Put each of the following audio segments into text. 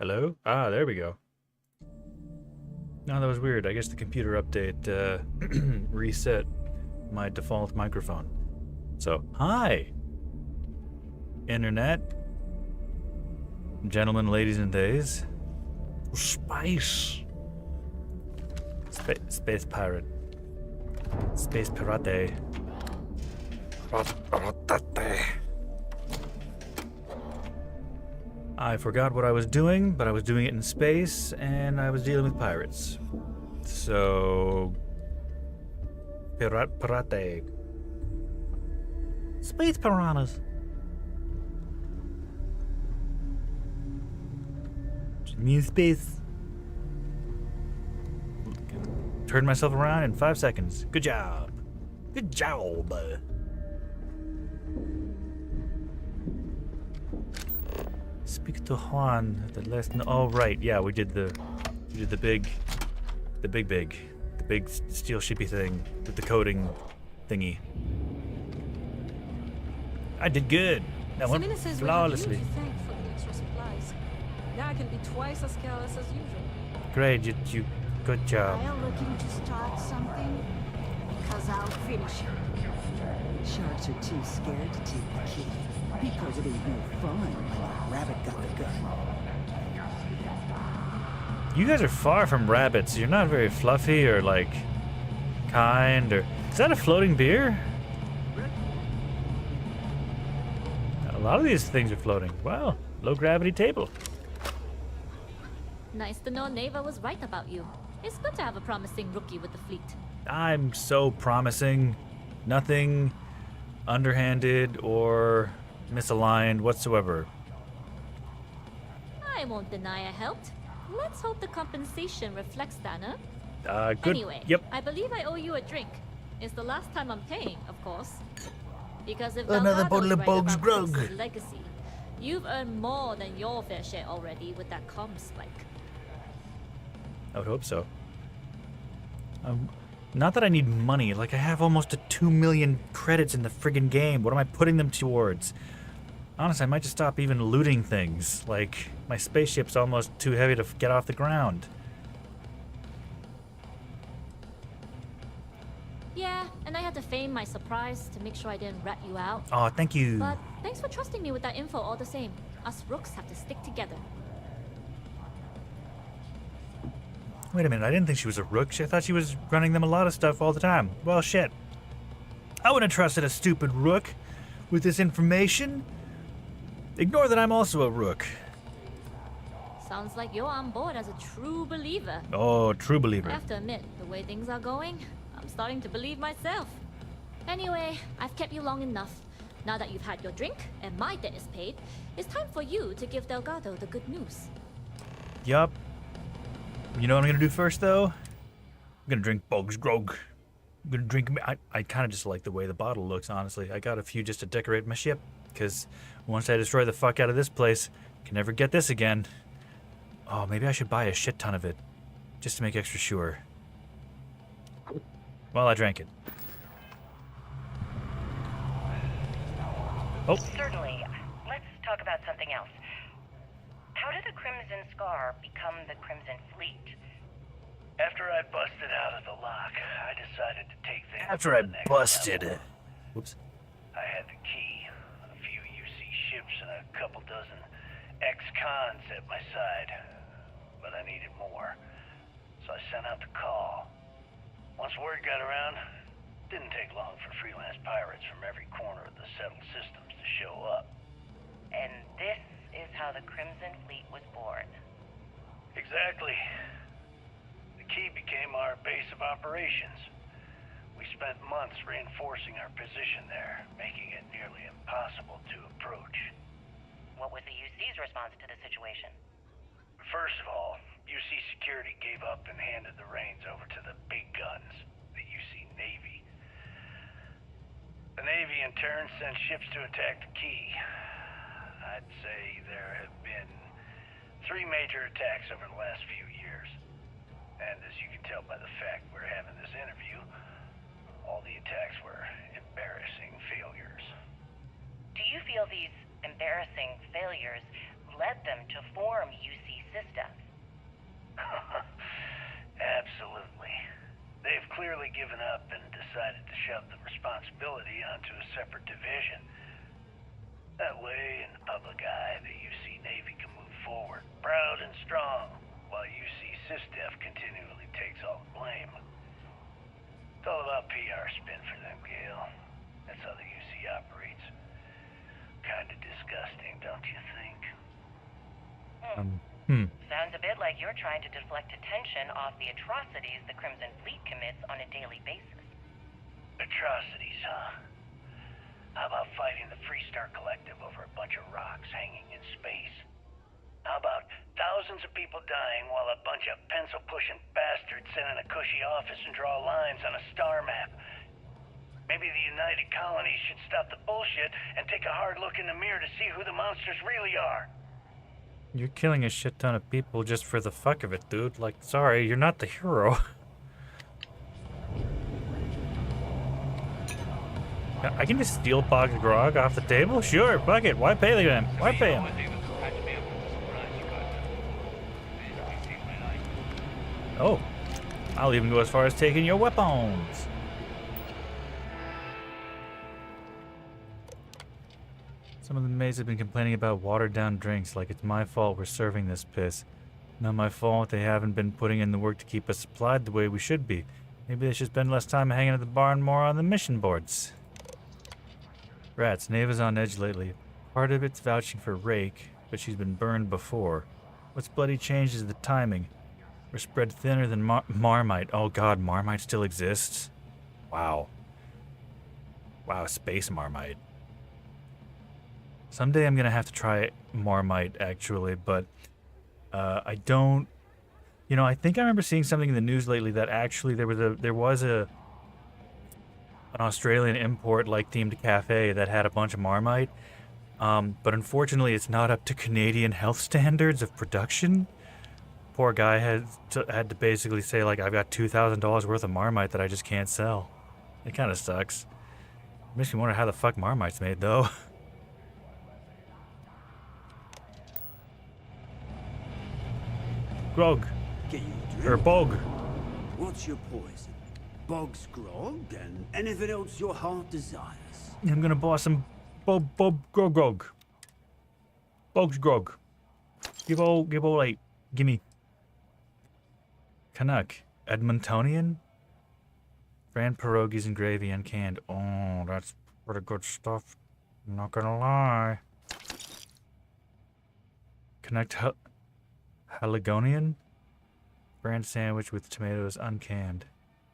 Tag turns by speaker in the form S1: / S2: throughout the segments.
S1: Hello? Ah, there we go. No, that was weird. I guess the computer update reset my default microphone. So, hi, Internet. Gentlemen, ladies, and theys. Space. Space pirate. Space pirate. I forgot what I was doing, but I was doing it in space, and I was dealing with pirates. So... Pirate. Space piranhas. Me in space. Turned myself around in 5 seconds. Good job. Good job. Speak to Juan. The last. Oh right, yeah, we did the big steel shippy thing with the coding thingy. I did good. That went flawlessly.
S2: Now I can be twice as careless as usual.
S1: Great, you good job.
S3: Are you looking to start something? Because I'll finish it.
S4: Sharks are too scared to take the key. Because it ain't no fun when a rabbit got the gun.
S1: You guys are far from rabbits. You're not very fluffy or like kind or... Is that a floating beer? A lot of these things are floating. Wow, low gravity table.
S5: Nice to know Neva was right about you. It's good to have a promising rookie with the fleet.
S1: I'm so promising. Nothing underhanded or misaligned whatsoever.
S5: I won't deny I helped. Let's hope the compensation reflects that, huh?
S1: Good.
S5: Anyway,
S1: Yep.
S5: I believe I owe you a drink. It's the last time I'm paying, of course. Because if
S1: Another
S5: Delgado
S1: bottle
S5: is
S1: of
S5: right
S1: Bog's
S5: about
S1: grog.
S5: Chris's legacy, you've earned more than your fair share already with that comm spike.
S1: I would hope so. Not that I need money. Like, I have almost 2 million credits in the friggin' game. What am I putting them towards? Honestly, I might just stop even looting things. Like, my spaceship's almost too heavy to get off the ground.
S5: Yeah, and I had to feign my surprise to make sure I didn't rat you out.
S1: Oh, thank you.
S5: But thanks for trusting me with that info all the same. Us rooks have to stick together.
S1: Wait a minute, I didn't think she was a rook. I thought she was running them a lot of stuff all the time. Well, shit. I wouldn't have trusted a stupid rook with this information. Ignore that I'm also a rook.
S5: Sounds like you're on board as a true believer.
S1: Oh, true
S5: I
S1: believer.
S5: have to admit, the way things are going, I'm starting to believe myself. Anyway, I've kept you long enough. Now that you've had your drink and my debt is paid, it's time for you to give Delgado the good news.
S1: Yup. You know what I'm gonna do first, though? I'm gonna drink Bog's grog. I'm gonna drink... I kind of just like the way the bottle looks, honestly. I got a few just to decorate my ship, because once I destroy the fuck out of this place, I can never get this again. Oh, maybe I should buy a shit ton of it, just to make extra sure. Well, I drank it. Oh.
S6: Certainly. Let's talk about something else. How did the Crimson Scar become the Crimson Fleet?
S7: After I busted out of the lock, I decided to take things
S1: After I
S7: to the next
S1: busted
S7: level.
S1: it. Whoops.
S7: I had the key, a few UC ships, and a couple dozen ex-cons at my side. But I needed more, so I sent out the call. Once word got around, it didn't take long for freelance pirates from every corner of the settled systems to show up.
S6: And this is how the Crimson Fleet was born.
S7: Exactly. The key became our base of operations. We spent months reinforcing our position there, making it nearly impossible to approach.
S6: What was the UC's response to the situation?
S7: First of all, UC Security gave up and handed the reins over to the big guns, the UC Navy. The Navy, in turn, sent ships to attack the key. I'd say there have been 3 major attacks over the last few years. And as you can tell by the fact we're having this interview, all the attacks were embarrassing failures.
S6: Do you feel these embarrassing failures led them to form UC
S7: given up and decided to shove the responsibility onto a separate division. That way, in the public eye, the UC Navy can move forward, proud and strong, while UC SysDef continually takes all the blame. It's all about PR spin for them, Gale. That's how the UC operates. Kinda disgusting, don't you think?
S6: Sounds a bit like you're trying to deflect attention off the atrocities the Crimson Fleet commits on a daily basis.
S7: Atrocities, huh? How about fighting the Freestar Collective over a bunch of rocks hanging in space? How about thousands of people dying while a bunch of pencil-pushing bastards sit in a cushy office and draw lines on a star map? Maybe the United Colonies should stop the bullshit and take a hard look in the mirror to see who the monsters really are.
S1: You're killing a shit ton of people just for the fuck of it, dude. Like, sorry, you're not the hero. I can just steal Bog's grog off the table? Sure, fuck it. Why pay them? Why pay him? Oh, I'll even go as far as taking your weapons. Some of the maids have been complaining about watered-down drinks, like it's my fault we're serving this piss. Not my fault they haven't been putting in the work to keep us supplied the way we should be. Maybe they should spend less time hanging at the bar and more on the mission boards. Rats, Neva's on edge lately. Part of it's vouching for Rake, but she's been burned before. What's bloody changed is the timing. We're spread thinner than Marmite. Oh god, Marmite still exists? Wow. Wow, space Marmite. Someday I'm gonna have to try Marmite, actually, but I don't. You know, I think I remember seeing something in the news lately that actually there was an Australian import like themed cafe that had a bunch of Marmite, but unfortunately it's not up to Canadian health standards of production. Poor guy had to basically say, like, I've got $2,000 worth of Marmite that I just can't sell. It kind of sucks. Makes me wonder how the fuck Marmite's made, though. Grog.
S8: Get you a drink.
S1: Or Bog.
S8: What's your poison? Bog's grog and anything else your heart desires.
S1: I'm gonna buy some grog. Bog's grog. Give all 8. Gimme. Canuck. Edmontonian? Bran pierogies and gravy and canned. Oh, that's pretty good stuff. I'm not gonna lie. Connect Haligonian? Bran sandwich with tomatoes uncanned.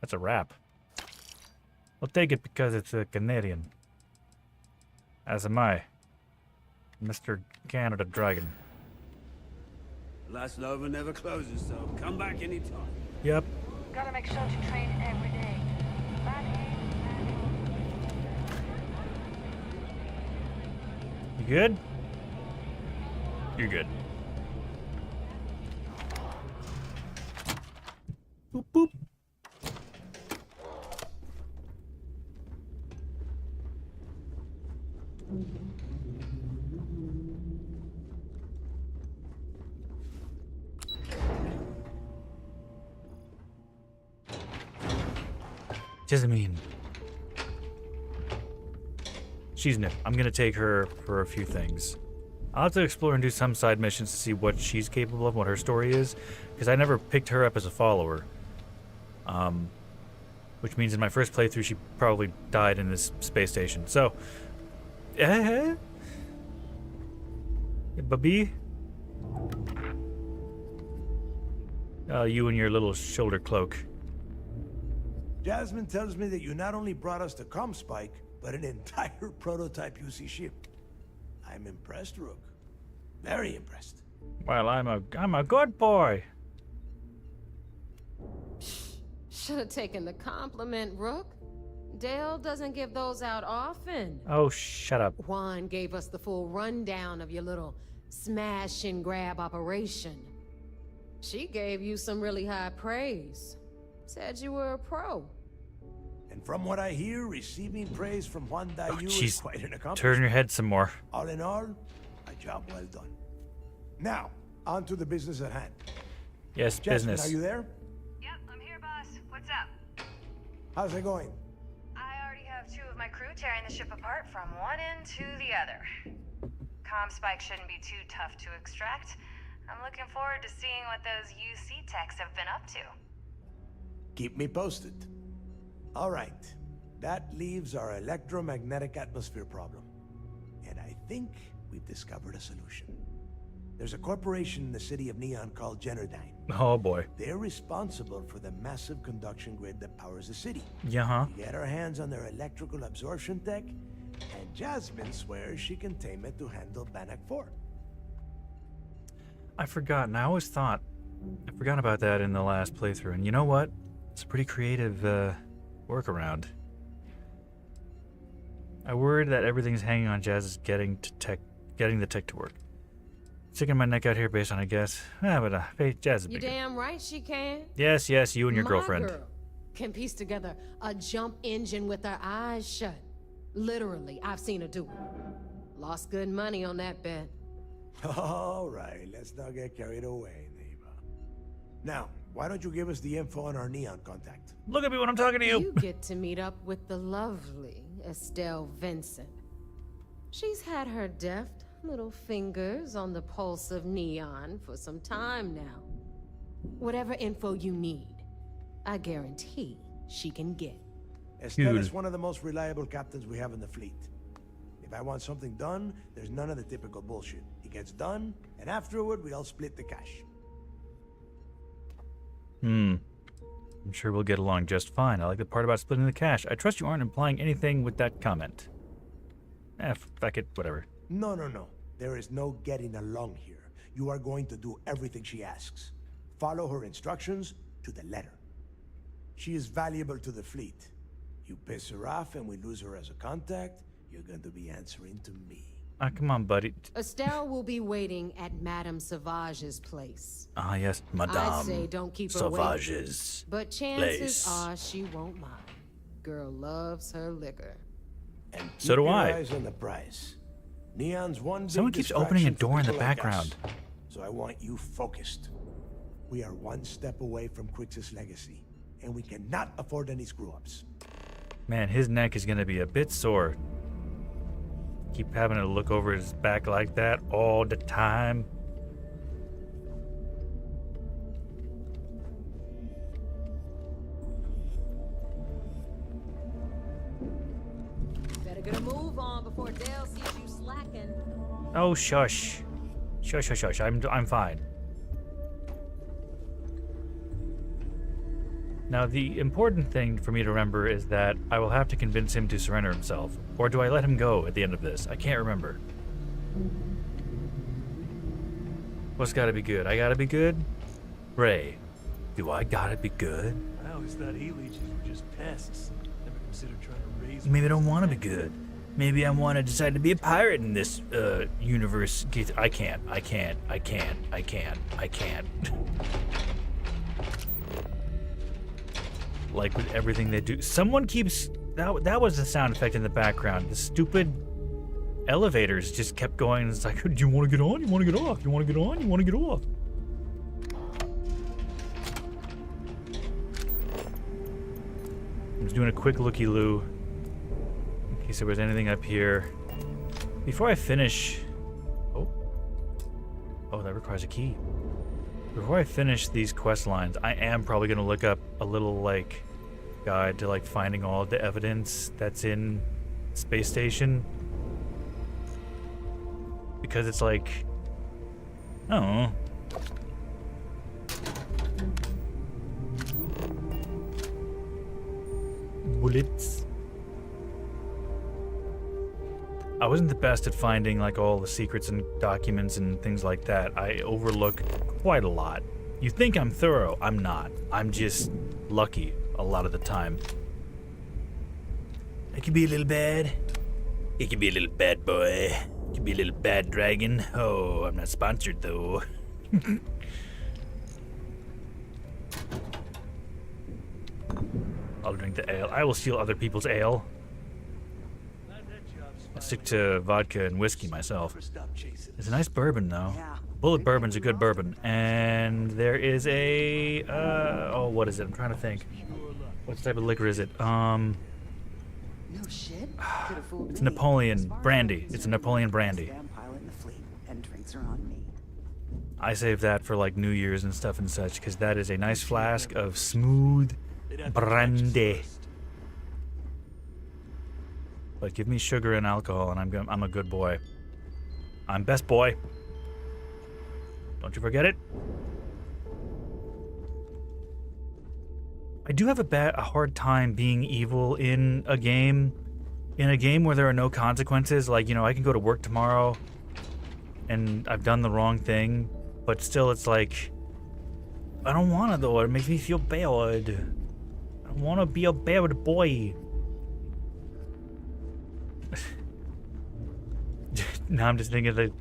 S1: That's a wrap. I'll take it because it's a Canadian. As am I. Mr. Canada Dragon.
S8: Last Lover never closes, so come back anytime.
S1: Yep.
S3: Gotta make sure to train every day.
S1: You good? You're good. Boop boop. Jasmine. She's new. I'm gonna take her for a few things. I'll have to explore and do some side missions to see what she's capable of, what her story is, because I never picked her up as a follower. Which means in my first playthrough she probably died in this space station. So, Bubby? You and your little shoulder cloak.
S9: Jasmine tells me that you not only brought us the Spike, but an entire prototype UC ship. I'm impressed, Rook. Very impressed.
S1: Well, I'm a good boy.
S2: Should have taken the compliment, Rook. Dale doesn't give those out often.
S1: Oh, shut up.
S2: Juan gave us the full rundown of your little smash and grab operation. She gave you some really high praise. Said you were a pro.
S9: And from what I hear, receiving praise from Juan Dayu is quite an accomplishment.
S1: Turn your head some more.
S9: All in all, a job well done. Now, on to the business at hand.
S1: Yes,
S9: Jasmine,
S1: business.
S9: are you there?
S3: Yep, I'm here, boss. What's up?
S9: How's it going?
S10: I already have 2 of my crew tearing the ship apart from one end to the other. Comm spike shouldn't be too tough to extract. I'm looking forward to seeing what those UC techs have been up to.
S9: Keep me posted. All right. That leaves our electromagnetic atmosphere problem. And I think we've discovered a solution. There's a corporation in the city of Neon called Generdyne.
S1: Oh boy.
S9: They're responsible for the massive conduction grid that powers the city.
S1: Yeah, huh?
S9: We get our hands on their electrical absorption tech, and Jasmine swears she can tame it to handle Bannock 4.
S1: I forgot, and I always thought, I forgot about that in the last playthrough, and you know what? It's a pretty creative workaround. I worried that everything's hanging on Jazz's getting the tech to work. Sticking my neck out here based on a guess. But Jazz is
S2: You
S1: bigger.
S2: damn right she can.
S1: Yes, you and your
S2: My
S1: girlfriend.
S2: girl can piece together a jump engine with her eyes shut. Literally, I've seen her do it. Lost good money on that bet.
S9: All right, let's not get carried away, neighbor. Now, why don't you give us the info on our Neon contact?
S1: Look at me when I'm talking to you.
S2: You get to meet up with the lovely Estelle Vincent. She's had her deft little fingers on the pulse of Neon for some time now. Whatever info you need, I guarantee she can get.
S9: Estelle is one of the most reliable captains we have in the fleet. If I want something done, there's none of the typical bullshit. It gets done, and afterward, we all split the cash.
S1: I'm sure we'll get along just fine. I like the part about splitting the cash. I trust you aren't implying anything with that comment. Fuck it, whatever.
S9: No. There is no getting along here. You are going to do everything she asks. Follow her instructions to the letter. She is valuable to the fleet. You piss her off and we lose her as a contact, you're going to be answering to me.
S1: Come on, buddy.
S2: Estelle will be waiting at Madame Sauvage's place.
S1: Ah, yes, Madame
S2: I'd say don't keep her
S1: Sauvage's
S2: waiting, but chances
S1: place.
S2: are she won't mind. Girl loves her liquor.
S9: And
S1: So do
S9: keep your
S1: I.
S9: eyes on the prize. Neon's one big
S1: Someone keeps opening a
S9: distraction for
S1: door in the
S9: people like us.
S1: background.
S9: So I want you focused. We are one step away from Crixus' legacy, and we cannot afford any screw-ups.
S1: Man, his neck is gonna be a bit sore. Keep having to look over his back like that all the time.
S2: Better get a move on before Dale sees you slacking.
S1: Oh, shush. Shush. I'm fine. Now, the important thing for me to remember is that I will have to convince him to surrender himself. Or do I let him go at the end of this? I can't remember. What's gotta be good? I gotta be good? Ray, do I gotta be good?
S11: I always thought he-leeches were just pests. Never considered trying to raise
S1: Maybe I don't want to be good. Maybe I want to decide to be a pirate in this universe. I can't. Like with everything they do. Someone keeps... That was the sound effect in the background. The stupid elevators just kept going. And it's like, do you want to get on? You want to get off? You want to get on? You want to get off? I'm just doing a quick looky-loo in case there was anything up here. Before I finish... Oh, that requires a key. Before I finish these quest lines, I am probably going to look up a little, like, guide to, like, finding all the evidence that's in Space Station. Because it's like... Oh. Bullets. I wasn't the best at finding like all the secrets and documents and things like that. I overlook quite a lot. You think I'm thorough, I'm not. I'm just lucky a lot of the time. It can be a little bad. It can be a little bad boy. It can be a little bad dragon. Oh, I'm not sponsored though. I'll drink the ale. I will steal other people's ale. I stick to vodka and whiskey myself. It's a nice bourbon, though. Bullet bourbon's a good bourbon. And there is a... oh, what is it? I'm trying to think. What type of liquor is it?
S4: No shit. Could've fooled
S1: It's
S4: me.
S1: Napoleon
S4: As far as
S1: brandy.
S4: I'm
S1: It's a
S4: concerned,
S1: Napoleon
S4: you're the
S1: brandy.
S4: best damn pilot in the fleet, and drinks are on me.
S1: I save that for like New Year's and stuff and such, because that is a nice flask of smooth
S11: They'd have to catch us
S1: brandy.
S11: first.
S1: But give me sugar and alcohol, and I'm a good boy. I'm best boy. Don't you forget it. I do have a hard time being evil in a game where there are no consequences. Like, you know, I can go to work tomorrow and I've done the wrong thing, but still it's like, I don't want to though. It makes me feel bad. I don't want to be a bad boy. Now I'm just thinking that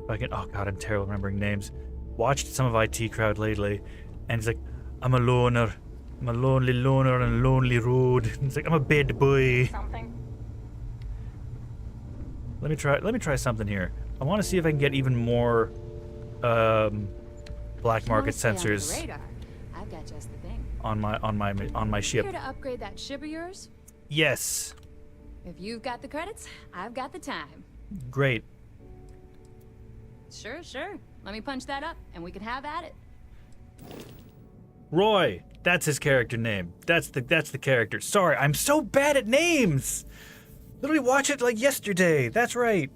S1: fucking, oh god, I'm terrible remembering names. Watched some of IT Crowd lately, and it's like, I'm a loner. I'm a lonely loner on a lonely road. It's like, I'm a bad boy.
S5: Something.
S1: Let me try something here. I want to see if I can get even more black market sensors
S3: I've got just the thing.
S1: on my ship.
S3: Here to upgrade that ship of yours?
S1: Yes.
S3: If you've got the credits, I've got the time.
S1: Great.
S3: Sure. Let me punch that up, and we can have at it.
S1: Roy. That's his character name. That's the character. Sorry, I'm so bad at names. Literally watched it like yesterday. That's right.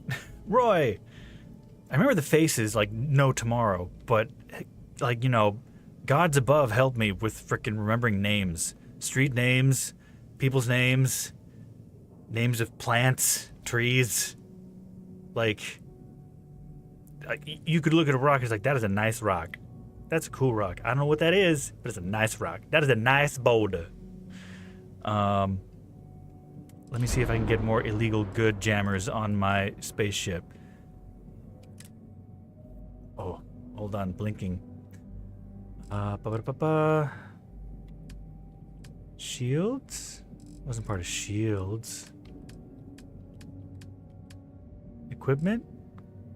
S1: Roy. I remember the faces like no tomorrow, but like, you know, gods above help me with frickin' remembering names. Street names, people's names, names of plants, trees. Like, you could look at a rock and it's like, that is a nice rock. That's a cool rock. I don't know what that is, but it's a nice rock. That is a nice boulder. Let me see if I can get more illegal good jammers on my spaceship. Oh, hold on, blinking. Shields? Wasn't part of shields. Equipment?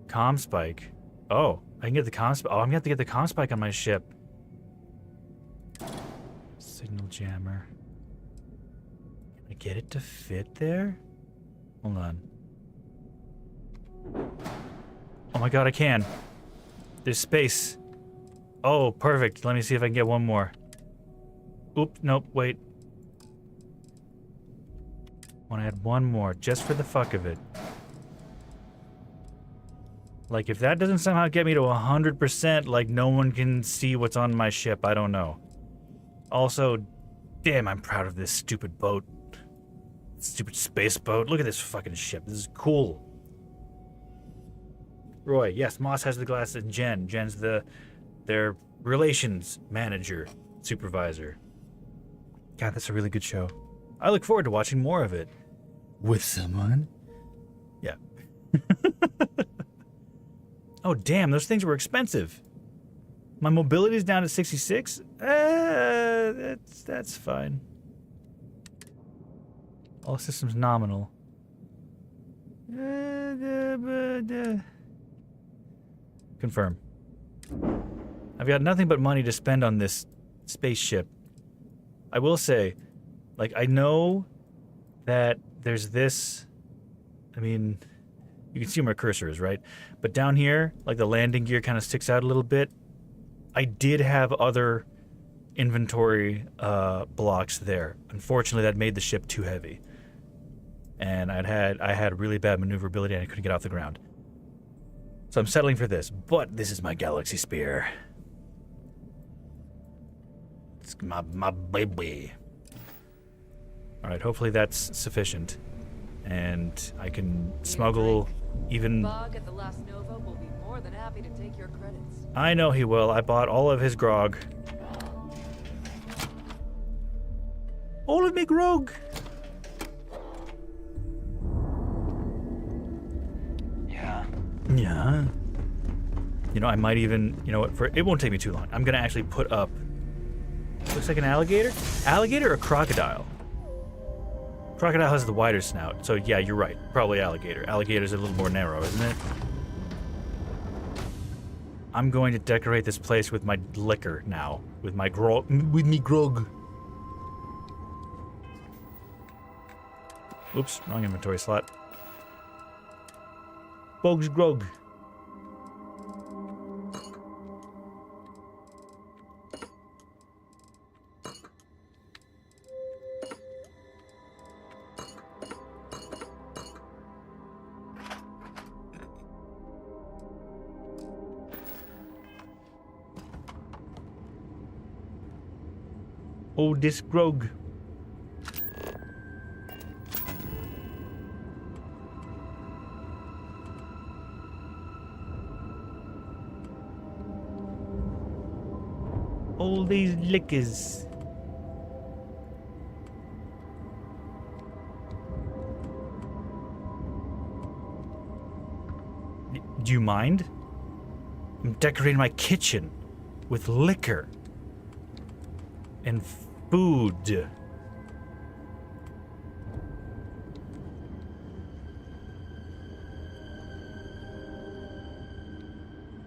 S1: Comm spike. Oh, I can get the comm spike. Oh, I'm gonna have to get the comm spike on my ship. Signal jammer. Can I get it to fit there? Hold on. Oh my god, I can. There's space. Oh, perfect. Let me see if I can get one more. Oop, nope, wait. Want to add one more, just for the fuck of it. Like, if that doesn't somehow get me to 100%, like, no one can see what's on my ship, I don't know. Also, damn, I'm proud of this stupid boat. Stupid space boat. Look at this fucking ship. This is cool. Roy, yes, Moss has the glasses, and Jen. Jen's their relations manager, supervisor. God, that's a really good show. I look forward to watching more of it. With someone? Yeah. Oh, damn, those things were expensive. My mobility's down to 66? That's fine. All systems nominal. Confirm. I've got nothing but money to spend on this spaceship. I will say, like, I know that there's this... I mean, you can see where my cursor is, right? But down here, like, the landing gear kind of sticks out a little bit. I did have other inventory blocks there. Unfortunately, that made the ship too heavy. And I had really bad maneuverability and I couldn't get off the ground. So I'm settling for this, but this is my galaxy spear. It's my baby. Alright, hopefully that's sufficient. And I can smuggle even...
S12: Bog at the last Nova will be more than happy to take your credits.
S1: I know he will. I bought all of his grog. All of me grog! Yeah. You know, I might even, you know what, it won't take me too long. I'm gonna actually put up, looks like an alligator? Alligator or crocodile? Crocodile has the wider snout, so yeah, you're right. Probably alligator. Alligator's a little more narrow, isn't it? I'm going to decorate this place with my liquor now. With my grog. With me grog. Oops, wrong inventory slot. Bogs grog. Oh, this grog. All these liquors. Do you mind? I'm decorating my kitchen with liquor and food.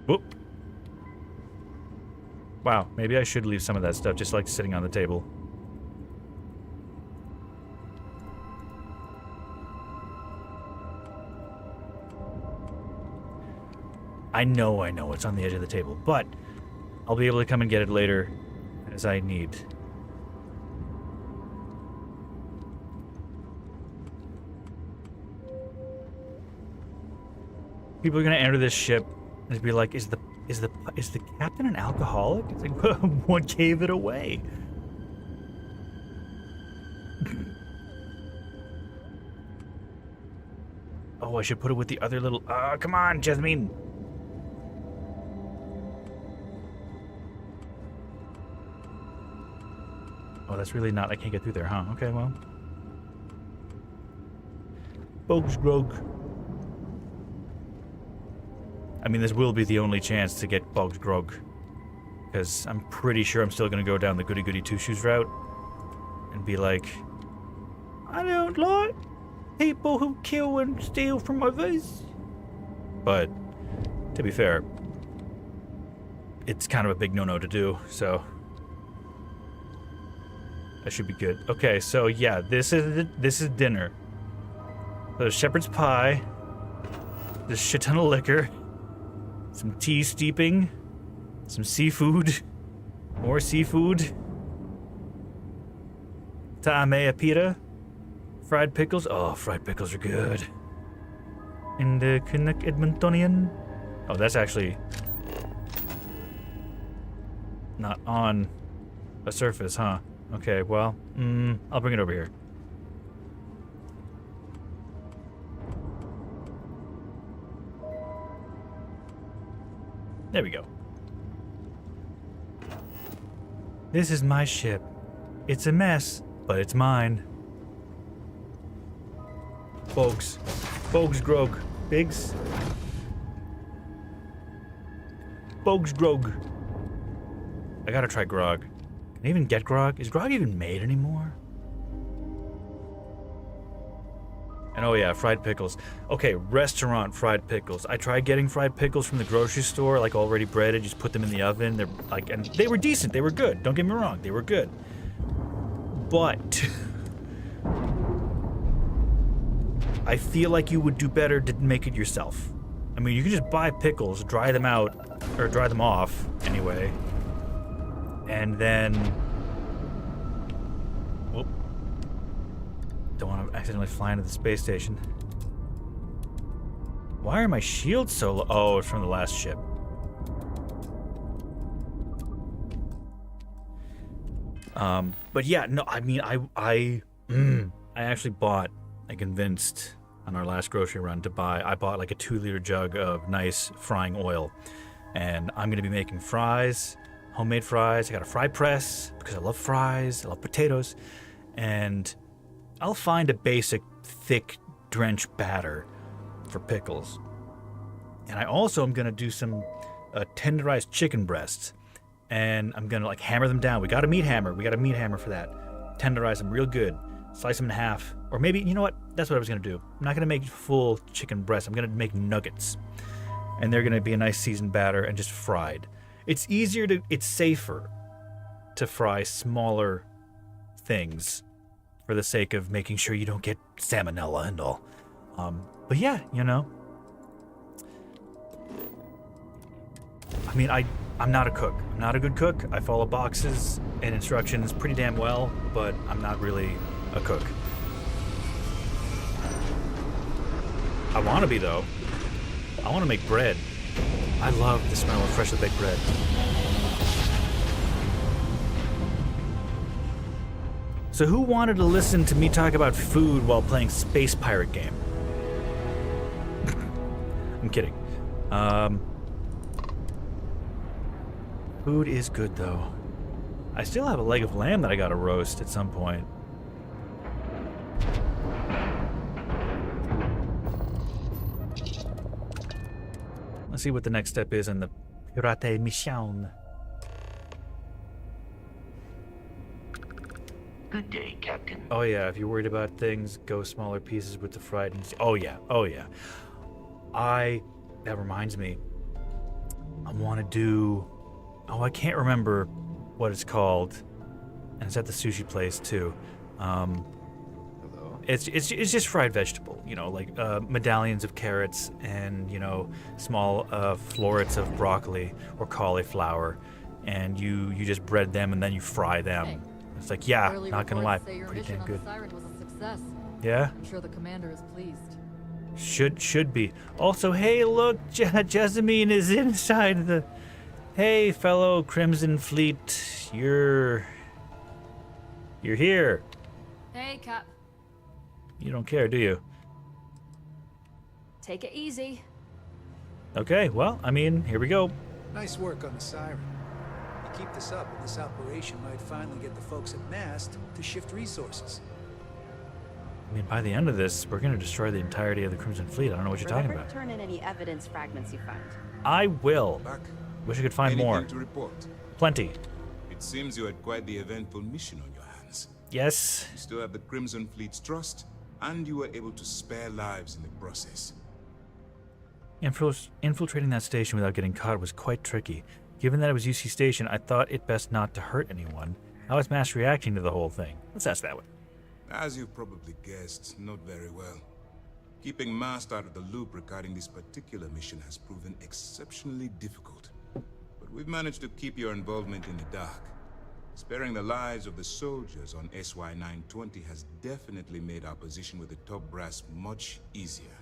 S1: Whoop. Wow, maybe I should leave some of that stuff just like sitting on the table. I know it's on the edge of the table, but I'll be able to come and get it later as I need. People are gonna enter this ship and be like, is the captain an alcoholic? It's like, what gave it away? Oh, I should put it with the other little. Come on, Jasmine. Oh, that's really not. I can't get through there, huh? Okay, well. Bogs grog. I mean, this will be the only chance to get Bogs grog. Because I'm pretty sure I'm still going to go down the goody-goody two-shoes route. And be like, I don't like people who kill and steal from others. But, to be fair, it's kind of a big no-no to do, so that should be good. Okay, so yeah, this is dinner. So shepherd's pie, this shit ton of liquor, some tea steeping, some seafood, more seafood, taamea pita, fried pickles. Oh, fried pickles are good. And the Canuck Edmontonian. Oh, that's actually not on a surface, huh? Okay, well, I'll bring it over here. There we go. This is my ship. It's a mess, but it's mine. Bogs. Bogs grog. Biggs. Bogs grog. I gotta try grog. Can I even get grog? Is grog even made anymore? And oh yeah, fried pickles. Okay, restaurant fried pickles. I tried getting fried pickles from the grocery store, like already breaded, just put them in the oven. They're like, and they were decent, they were good. Don't get me wrong, they were good. But I feel like you would do better to make it yourself. I mean, you can just buy pickles, dry them out, or dry them off, anyway. And then, whoop. Don't want to accidentally fly into the space station. Why are my shields so low? Oh, it's from the last ship. But yeah, no, I mean, I actually bought, I convinced on our last grocery run to buy, I bought like a 2-liter jug of nice frying oil. And I'm going to be making fries, homemade fries. I got a fry press because I love fries, I love potatoes. And I'll find a basic thick drench batter for pickles. And I also am going to do some tenderized chicken breasts. And I'm going to like hammer them down. We got a meat hammer. We got a meat hammer for that. Tenderize them real good. Slice them in half. Or maybe, you know what? That's what I was going to do. I'm not going to make full chicken breasts. I'm going to make nuggets. And they're going to be a nice seasoned batter and just fried. It's easier to, it's safer to fry smaller things for the sake of making sure you don't get salmonella and all. But yeah, you know. I mean, I'm not a cook. I'm not a good cook. I follow boxes and instructions pretty damn well, but I'm not really a cook. I want to be, though. I want to make bread. I love the smell of freshly baked bread. So who wanted to listen to me talk about food while playing Space Pirate game? I'm kidding. Food is good, though. I still have a leg of lamb that I gotta roast at some point. Let's see what the next step is in the Pirate Mission.
S13: Good day, Captain.
S1: Oh yeah, if you're worried about things, go smaller pieces with the fried. Oh yeah, oh yeah. That reminds me. I want to do. Oh, I can't remember what it's called, and it's at the sushi place too.
S13: Hello.
S1: It's just fried vegetable, you know, like medallions of carrots and small florets of broccoli or cauliflower, and you just bread them and then you fry them.
S12: Hey.
S1: It's like, yeah,
S12: Early
S1: not gonna lie,
S12: reports say your
S1: pretty
S12: mission
S1: damn
S12: on
S1: good.
S12: the Siren was a success.
S1: Yeah.
S12: I'm sure the commander is pleased.
S1: Should be. Also, hey, look, Jessamine is inside the. Hey, fellow Crimson Fleet, you're here.
S12: Hey, Cap.
S1: You don't care, do you?
S12: Take it easy.
S1: Okay, well, I mean, here we go.
S14: Nice work on the Siren. You keep this up, and this operation might finally get the folks at Mast to shift resources.
S1: I mean, by the end of this, we're gonna destroy the entirety of the Crimson Fleet. I don't know what you're talking about.
S15: Turn in any evidence fragments you find.
S1: I will.
S16: Back.
S1: Wish I could find
S16: Anything
S1: more.
S16: to report?
S1: Plenty.
S16: It seems you had quite the eventful mission on your hands.
S1: Yes.
S16: You still have the Crimson Fleet's trust, and you were able to spare lives in the process.
S1: Infiltrating that station without getting caught was quite tricky. Given that it was UC Station, I thought it best not to hurt anyone. How was Mass reacting to the whole thing? Let's ask that one.
S16: As you've probably guessed, not very well. Keeping Mast out of the loop regarding this particular mission has proven exceptionally difficult. But we've managed to keep your involvement in the dark. Sparing the lives of the soldiers on SY-920 has definitely made our position with the top brass much easier.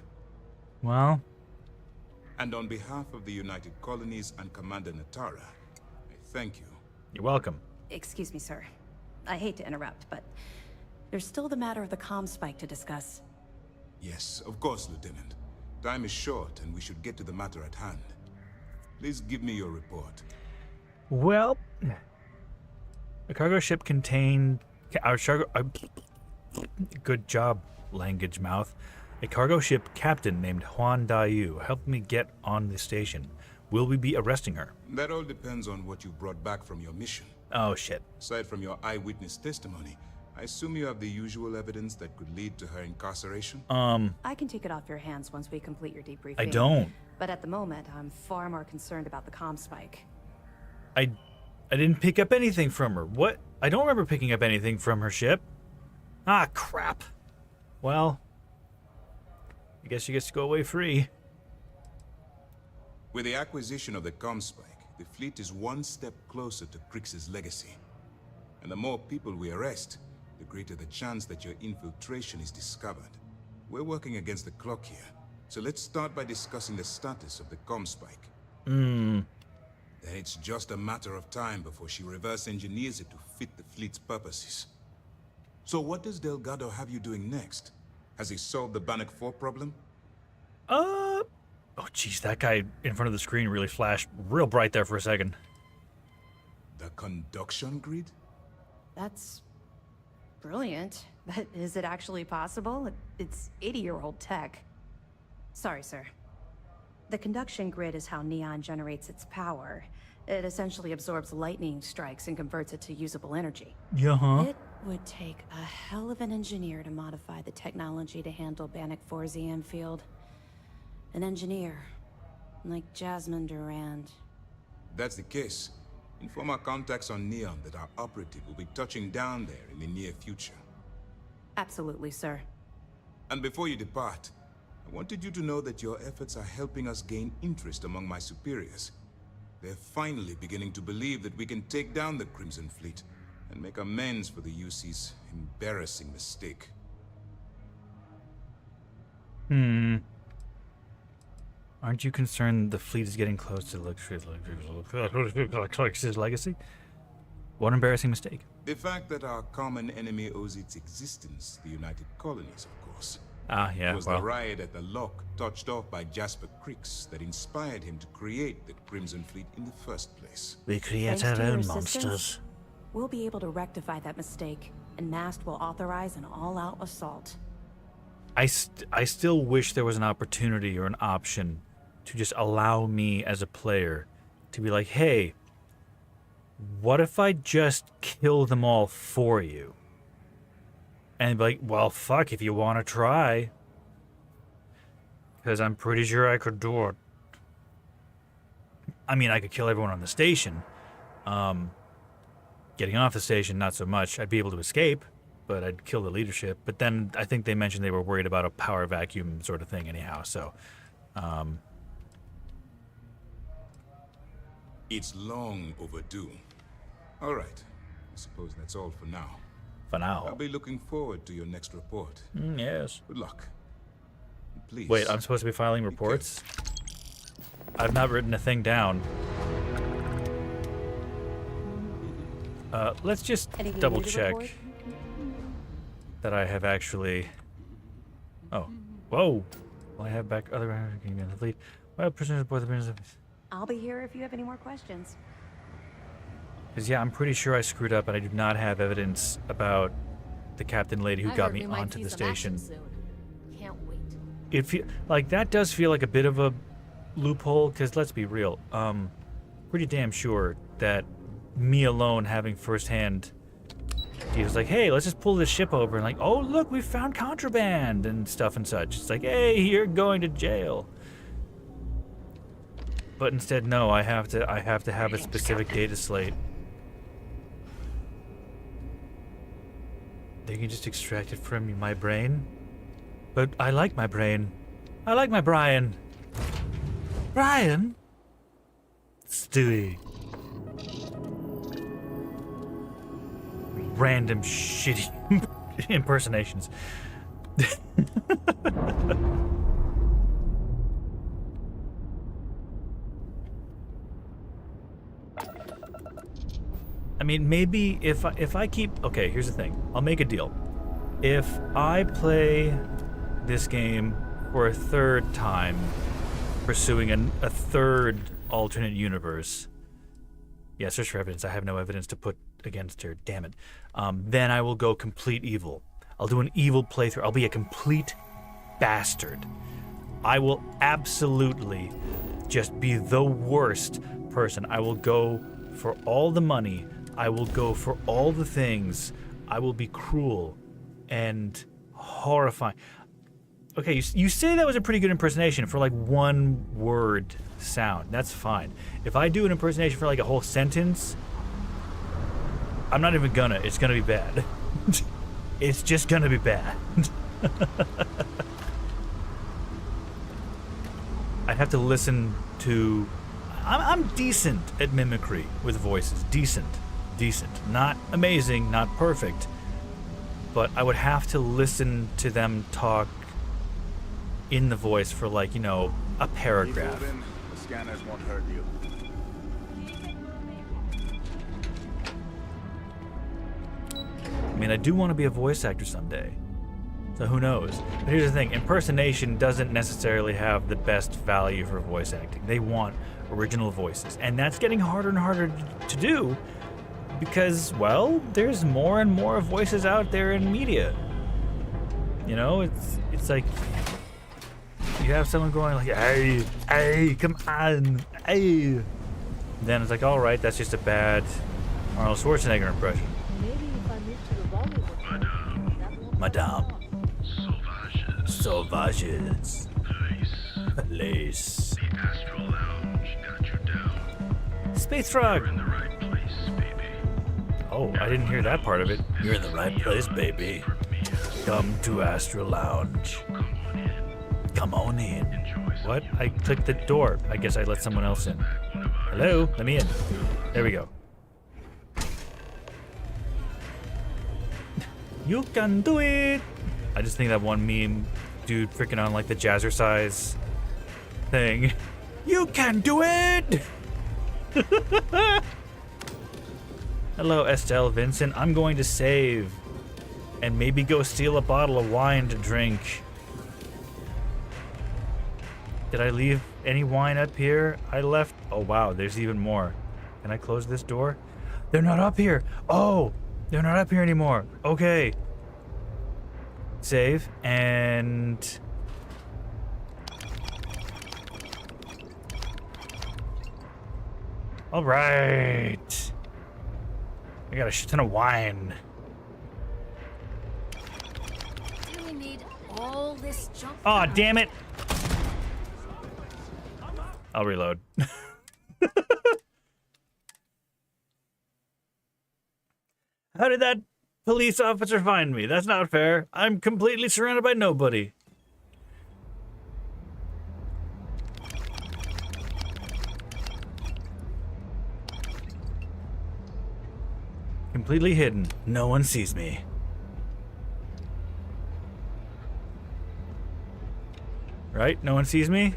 S1: Well.
S16: And on behalf of the United Colonies and Commander Natara, I thank you.
S1: You're welcome.
S15: Excuse me, sir. I hate to interrupt, but there's still the matter of the comm spike to discuss.
S16: Yes, of course, Lieutenant. Time is short, and we should get to the matter at hand. Please give me your report.
S1: Well, the cargo ship contained our cargo. Good job, language mouth. A cargo ship captain named Huan Dayu helped me get on the station. Will we be arresting her?
S16: That all depends on what you brought back from your mission.
S1: Oh shit.
S16: Aside from your eyewitness testimony, I assume you have the usual evidence that could lead to her incarceration?
S15: I can take it off your hands once we complete your debriefing.
S1: I don't.
S15: But at the moment, I'm far more concerned about the comm spike.
S1: I didn't pick up anything from her. What? I don't remember picking up anything from her ship. Ah, crap. Well, I guess she gets to go away free.
S16: With the acquisition of the comm spike, the fleet is one step closer to Crix's legacy. And the more people we arrest, the greater the chance that your infiltration is discovered. We're working against the clock here, so let's start by discussing the status of the comm spike. Then it's just a matter of time before she reverse engineers it to fit the fleet's purposes. So what does Delgado have you doing next? Has he solved the Bannock 4 problem?
S1: Oh jeez, that guy in front of the screen really flashed real bright there for a second.
S16: The conduction grid?
S15: That's brilliant. But is it actually possible? It's 80-year-old tech. Sorry, sir. The conduction grid is how Neon generates its power. It essentially absorbs lightning strikes and converts it to usable energy.
S1: Yeah.
S15: It would take a hell of an engineer to modify the technology to handle Bannock 4's EM field. An engineer, like Jasmine Durand.
S16: That's the case. Inform our contacts on Neon that our operative will be touching down there in the near future.
S15: Absolutely, sir.
S16: And before you depart, I wanted you to know that your efforts are helping us gain interest among my superiors. They're finally beginning to believe that we can take down the Crimson Fleet and make amends for the UC's embarrassing mistake.
S1: Aren't you concerned the fleet is getting close to Clex's legacy? What embarrassing mistake?
S16: The fact that our common enemy owes its existence to the United Colonies, of course.
S1: Ah, yeah,
S16: It was the riot at the Lock, touched off by Jasper Cricks, that inspired him to create the Crimson Fleet in the first place.
S1: We create
S15: Thanks
S1: our
S15: to your
S1: own
S15: assistance,
S1: monsters.
S15: We'll be able to rectify that mistake, and Mast will authorize an all-out assault.
S1: I still wish there was an opportunity or an option to just allow me as a player to be like, hey, what if I just kill them all for you? And be like, well, fuck, if you want to try. Because I'm pretty sure I could do it. I mean, I could kill everyone on the station. Getting off the station, not so much. I'd be able to escape, but I'd kill the leadership. But then I think they mentioned they were worried about a power vacuum sort of thing anyhow, so...
S16: It's long overdue. All right. I suppose that's all for now.
S1: For now.
S16: I'll be looking forward to your next report.
S1: Yes.
S16: Good luck. And please.
S1: Wait, I'm supposed to be filing reports? I've not written a thing down. Let's just double check that I have actually... Oh. Whoa! Well, I have back other in the fleet. Well, prisoners aboard the prisoners.
S15: I'll be here if you have any more questions.
S1: Because, yeah, I'm pretty sure I screwed up and I do not have evidence about the captain lady who got me onto the station.
S2: Can't wait.
S1: Like, that does feel like a bit of a loophole, because let's be real. Pretty damn sure that me alone having firsthand, he was like, hey, let's just pull this ship over, and like, oh, look, we found contraband and stuff and such. It's like, hey, you're going to jail. But instead, no, I have to have a specific data slate. They can just extract it from my brain. But I like my brain. I like my Brian. Brian? Stewie. Random shitty impersonations. I mean, maybe if I keep... Okay, here's the thing. I'll make a deal. If I play this game for a third time, pursuing a third alternate universe... Yeah, search for evidence. I have no evidence to put against her. Damn it. Then I will go complete evil. I'll do an evil playthrough. I'll be a complete bastard. I will absolutely just be the worst person. I will go for all the money. I will go for all the things. I will be cruel and horrifying. Okay, you say that was a pretty good impersonation for like one word sound. That's fine. If I do an impersonation for like a whole sentence, I'm not even gonna. It's gonna be bad. It's just gonna be bad. I have to listen to... I'm decent at mimicry with voices. Decent. Not amazing, not perfect. But I would have to listen to them talk in the voice for, like, you know, a paragraph.
S13: The scanners won't hurt you.
S1: I mean, I do want to be a voice actor someday. So who knows? But here's the thing. Impersonation doesn't necessarily have the best value for voice acting. They want original voices. And that's getting harder and harder to do because, well, there's more and more voices out there in media. You know, it's like you have someone going like, hey, come on, hey. Then it's like, all right, that's just a bad Arnold Schwarzenegger impression.
S12: Maybe if I move to the volume.
S1: Madame. Sauvages. Police.
S17: The Astral Lounge got you down.
S1: Space Frog.
S17: You're in the right place, baby.
S1: Oh, I didn't hear that part of it. You're in the right place, baby. Welcome to Astral Lounge. Come on in. What? I clicked the door. I guess I let someone else in. Hello? Let me in. There we go. You can do it! I just think that one meme dude freaking on like the jazzercise thing. You can do it! Hello, Estelle Vincent. I'm going to save and maybe go steal a bottle of wine to drink. Did I leave any wine up here? I left. Oh, wow. There's even more. Can I close this door? They're not up here. Oh, they're not up here anymore. Okay. Save and... All right. I got a shit ton of wine.
S3: Do we need all this junk?
S1: Aw, damn it. I'll reload. How did that police officer find me? That's not fair. I'm completely surrounded by nobody. Completely hidden. No one sees me. Right? No one sees me?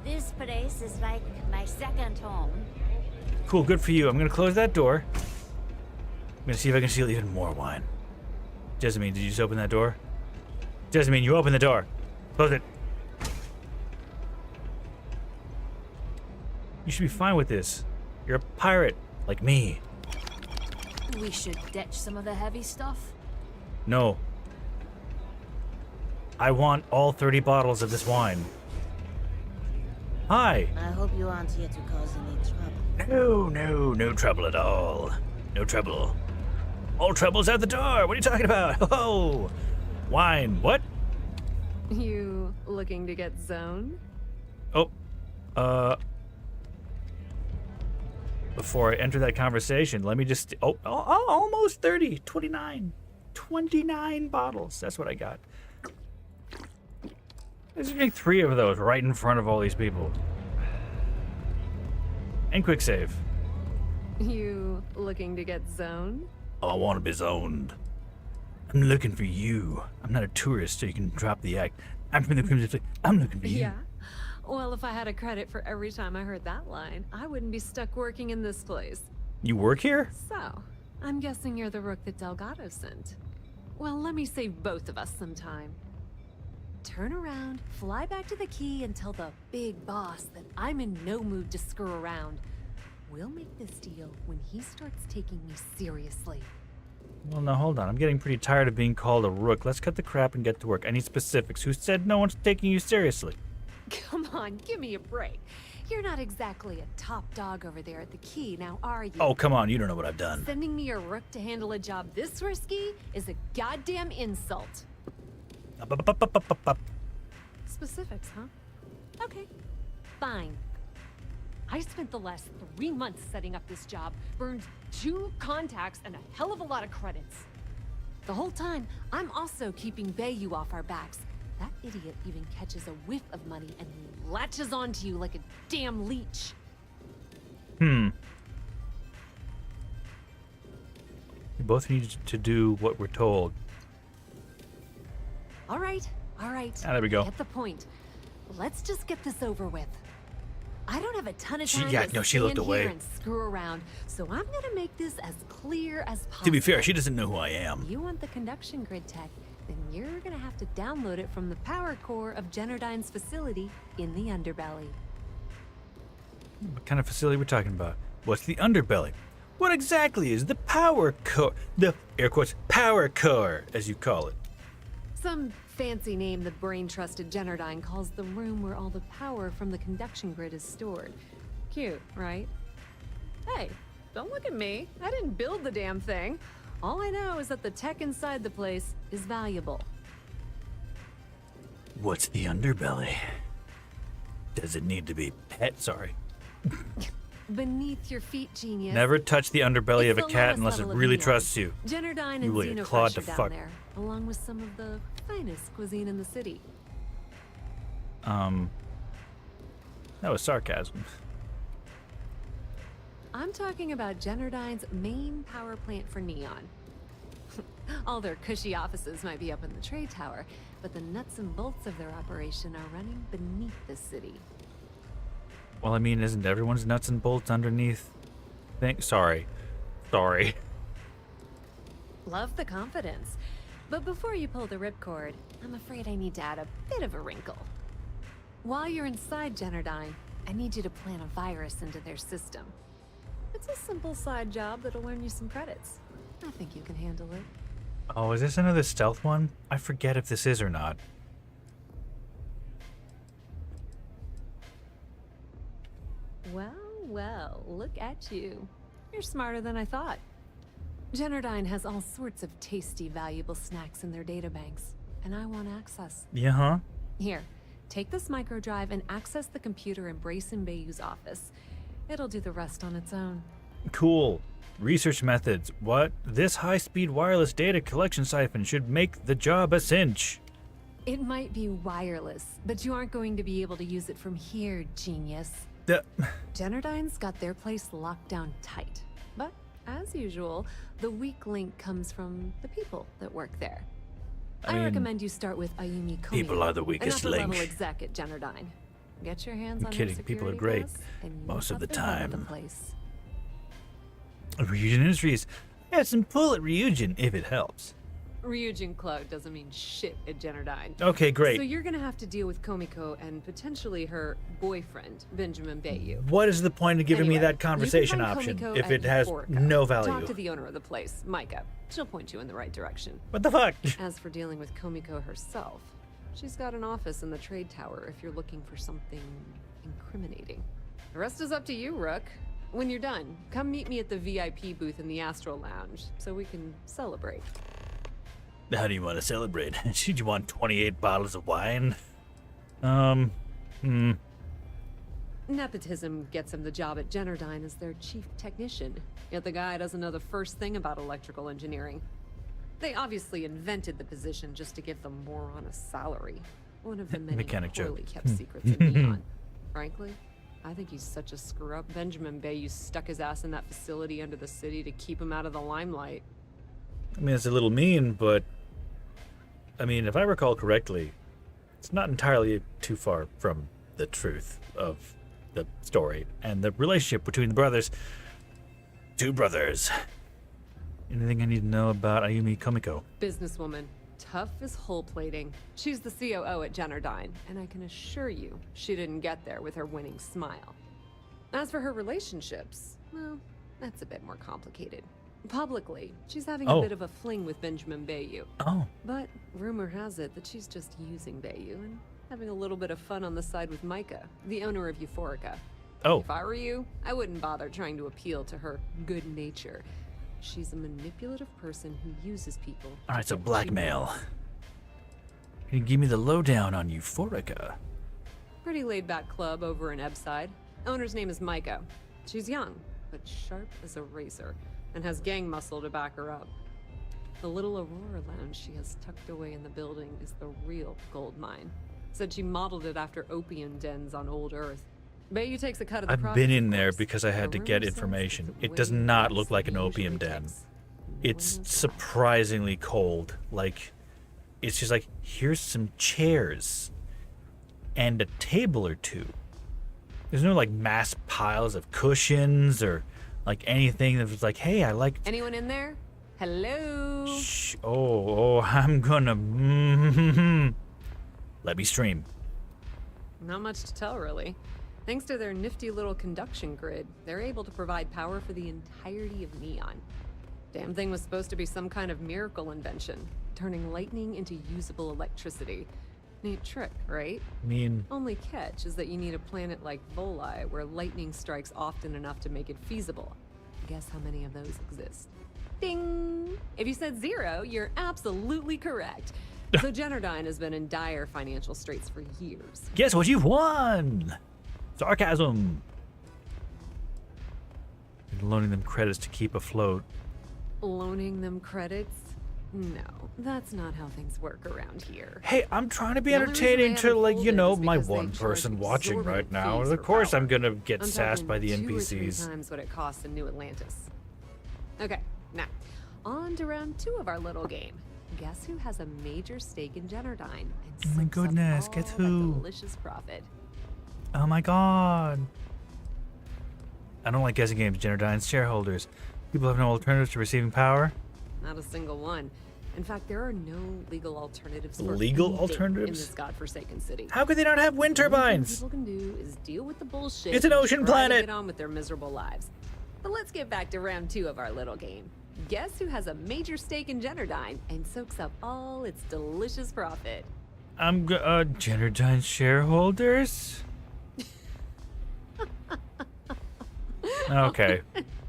S18: This place is like my second home.
S1: Cool, good for you. I'm gonna close that door. I'm gonna see if I can steal even more wine. Jessamine, did you just open that door? Jessamine, you open the door. Close it. You should be fine with this. You're a pirate, like me.
S12: We should ditch some of the heavy stuff.
S1: No. I want all 30 bottles of this wine. Hi.
S18: I hope you aren't here to cause any trouble.
S1: No trouble at all. No trouble. All trouble's out the door. What are you talking about? Oh, wine. What?
S2: You looking to get zoned?
S1: Oh, before I enter that conversation, let me just, almost 30, 29 bottles. That's what I got. Let's drink 3 of those right in front of all these people. And quick save.
S2: You looking to get zoned?
S1: Oh, I want to be zoned. I'm looking for you. I'm not a tourist, so you can drop the act. I'm from the Crimson Fleet. I'm looking for you.
S2: Yeah. Well, if I had a credit for every time I heard that line, I wouldn't be stuck working in this place.
S1: You work here?
S2: So, I'm guessing you're the rook that Delgado sent. Well, let me save both of us some time. Turn around, fly back to the key, and tell the big boss that I'm in no mood to screw around. We'll make this deal when he starts taking me seriously.
S1: Well, now hold on. I'm getting pretty tired of being called a rook. Let's cut the crap and get to work. I need specifics. Who said no one's taking you seriously?
S2: Come on, give me a break. You're not exactly a top dog over there at the key, now are you?
S1: Oh, come on. You don't know what I've done.
S2: Sending me a rook to handle a job this risky is a goddamn insult. Specifics, huh? Okay, fine. I spent the last 3 months setting up this job, burned 2 contacts and a hell of a lot of credits. The whole time, I'm also keeping Bayou off our backs. That idiot even catches a whiff of money and latches onto you like a damn leech.
S1: We both need to do what we're told.
S2: All right.
S1: Ah, there we go.
S2: Get the point. Let's just get this over with. I don't have a ton of time to
S1: she looked
S2: stand
S1: away.
S2: here and screw around, so I'm gonna make this as clear as possible.
S1: To be fair, she doesn't know who I am.
S2: You want the conduction grid tech, then you're gonna have to download it from the power core of Generdyne's facility in the underbelly.
S1: What kind of facility we're talking about? What's the underbelly? What exactly is the power core? The, air quotes, power core, as you call it.
S2: Some fancy name the brain-trusted Generdyne calls the room where all the power from the conduction grid is stored. Cute, right? Hey, don't look at me. I didn't build the damn thing. All I know is that the tech inside the place is valuable.
S1: What's the underbelly? Does it need to be pet? Sorry.
S19: Beneath your feet, genius.
S1: Never touch the underbelly
S19: It's
S1: of a
S19: the
S1: cat
S19: lowest
S1: unless it
S19: level of
S1: really
S19: Neon.
S1: trusts you.
S19: Generdyne
S1: You
S19: and
S1: will get
S19: Xeno
S1: clawed
S19: Crusher
S1: to
S19: down
S1: fuck.
S19: there, along with some of the finest cuisine in the city.
S1: That was sarcasm.
S19: I'm talking about Generdyne's main power plant for Neon. All their cushy offices might be up in the trade tower, but the nuts and bolts of their operation are running beneath the city.
S1: Well, I mean, isn't everyone's nuts and bolts underneath? Sorry.
S19: Love the confidence. But before you pull the ripcord, I'm afraid I need to add a bit of a wrinkle. While you're inside Generdyne, I need you to plant a virus into their system. It's a simple side job that'll earn you some credits. I think you can handle it.
S1: Oh, is this another stealth one? I forget if this is or not.
S19: Well, look at you. You're smarter than I thought. Generdyne has all sorts of tasty, valuable snacks in their databanks, and I want access.
S1: Yeah, huh?
S19: Here, take this microdrive and access the computer in Brayson Bayou's office. It'll do the rest on its own.
S1: Cool. Research methods. What? This high-speed wireless data collection siphon should make the job a cinch.
S19: It might be wireless, but you aren't going to be able to use it from here, genius. Generdyne's got their place locked down tight. But, as usual, the weak link comes from the people that work there. I
S1: mean,
S19: recommend you start with Ayumi Komi,
S1: people are the weakest
S19: an upper-level
S1: link.
S19: exec at Generdyne. Get your hands
S1: I'm
S19: on
S1: kidding.
S19: her
S1: People are
S19: security
S1: great.
S19: pass, and you
S1: Most of
S19: have
S1: the
S19: the run of the
S1: time.
S19: place.
S1: Ryujin Industries. Yeah, some pull at Ryujin if it helps.
S19: Ryujin Cloud doesn't mean shit at Generdyne.
S1: Okay, great.
S19: So you're gonna have to deal with Komiko and potentially her boyfriend, Benjamin Bayou.
S1: What is the point of giving me
S19: Anyway,
S1: that conversation
S19: you can find
S1: option
S19: Komiko
S1: if
S19: at
S1: it has
S19: Euphorica.
S1: no value?
S19: Talk to the owner of the place, Micah. She'll point you in the right direction.
S1: What the fuck?
S19: As for dealing with Komiko herself, she's got an office in the trade tower if you're looking for something incriminating. The rest is up to you, Rook. When you're done, come meet me at the VIP booth in the Astral Lounge so we can celebrate.
S1: How do you want to celebrate? Should you want 28 bottles of wine?
S19: Nepotism gets him the job at Generdyne as their chief technician, yet the guy doesn't know the first thing about electrical engineering. They obviously invented the position just to give them more on a salary. One of the many
S1: Mechanic joke.
S19: poorly kept secrets of Neon. Frankly, I think he's such a screw-up. Benjamin Bayou stuck his ass in that facility under the city to keep him out of the limelight.
S1: I mean, it's a little mean, but I mean, if I recall correctly, it's not entirely too far from the truth of the story and the relationship between the brothers. Two brothers. Anything I need to know about Ayumi Komiko?
S19: Businesswoman, tough as hull plating. She's the COO at Generdyne, and I can assure you she didn't get there with her winning smile. As for her relationships, well, that's a bit more complicated. Publicly, she's having a bit of a fling with Benjamin Bayou.
S1: Oh.
S19: But rumor has it that she's just using Bayou and having a little bit of fun on the side with Micah, the owner of Euphorica.
S1: Oh.
S19: If I were you, I wouldn't bother trying to appeal to her good nature. She's a manipulative person who uses people.
S1: All right, so blackmail. Can you give me the lowdown on Euphorica?
S19: Pretty laid-back club over in Ebbside. Owner's name is Micah. She's young, but sharp as a razor, and has gang muscle to back her up. The little Aurora lounge she has tucked away in the building is the real gold mine. Said she modeled it after opium dens on old Earth. Bayou takes a cut of the
S1: I've been in there because I had to get information. It does not look like an opium den. It's surprisingly cold. Like, it's just like, here's some chairs and a table or two. There's no like mass piles of cushions or like anything that was like, hey, I like.
S19: Anyone in there? Hello?
S1: Shh. Oh, I'm gonna. Let me stream.
S19: Not much to tell, really. Thanks to their nifty little conduction grid, they're able to provide power for the entirety of Neon. Damn thing was supposed to be some kind of miracle invention, turning lightning into usable electricity. Neat trick, right?
S1: I mean...
S19: Only catch is that you need a planet like Voli, where lightning strikes often enough to make it feasible. Guess how many of those exist? Ding! If you said 0, you're absolutely correct. So Generdyne has been in dire financial straits for years.
S1: Guess what you've won? Sarcasm. loaning them credits to keep afloat.
S19: Loaning them credits? No, that's not how things work around here.
S1: Hey, I'm trying to be
S19: The only reason
S1: entertaining
S19: they
S1: to,
S19: haven't
S1: like, you
S19: folded
S1: know,
S19: is
S1: my
S19: because they
S1: one
S19: charge
S1: person watching right
S19: exorbitant
S1: now.
S19: fees
S1: Of
S19: for
S1: course I'm
S19: power.
S1: gonna get
S19: I'm
S1: sassed by the
S19: talking 2 or 3
S1: NPCs.
S19: times what it costs in New Atlantis. Okay, now, on to round 2 of our little game. Guess who has a major stake in Generdyne and
S1: Oh my
S19: soaks up
S1: goodness,
S19: all
S1: guess
S19: that
S1: who?
S19: delicious profit?
S1: Oh my god. I don't like guessing games, Generdyne's shareholders. People have no alternatives to receiving power.
S19: Not a single one. In fact, there are no legal alternatives for
S1: Legal
S19: anything
S1: alternatives?
S19: in this godforsaken city.
S1: How could they not have wind
S19: The only thing
S1: turbines?
S19: people can do is deal with the bullshit.
S1: It's an
S19: and
S1: ocean
S19: try
S1: planet.
S19: To get on with their miserable lives. But let's get back to round 2 of our little game. Guess who has a major stake in Generdyne and soaks up all its delicious profit?
S1: Generdyne shareholders? Okay.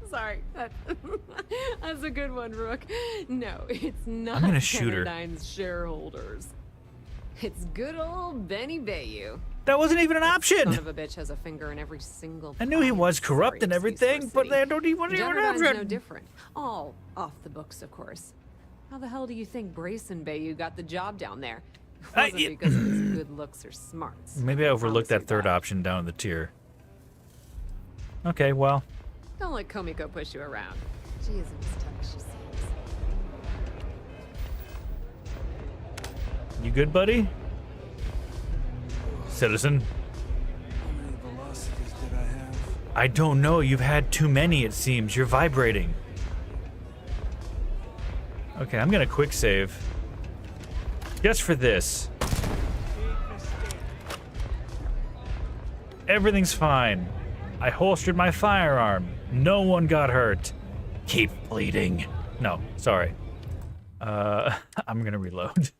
S19: Sorry. That's a good one, Rook. No, it's not
S1: I'm gonna shoot her.
S19: Generdyne's shareholders. It's good old Benny Bayou.
S1: That wasn't even an option!
S19: Son of a bitch has a finger in every single
S1: I knew he was corrupt
S19: Sorry,
S1: and everything, but they don't even
S19: Generdyne's
S1: have
S19: no different. All off the books, of course. How the hell do you think Brayson Bayou got the job down there? It wasn't because of his good looks or smarts.
S1: Maybe I overlooked that third option down in the tier. Okay, well.
S19: Don't let Komiko push you around. She isn't as tough as she seems.
S1: You good, buddy? Citizen?
S14: How many velocities did I have?
S1: I don't know. You've had too many, it seems. You're vibrating. Okay, I'm gonna quick save. Just for this. Everything's fine. I holstered my firearm. No one got hurt. Keep bleeding. No, sorry. I'm gonna reload.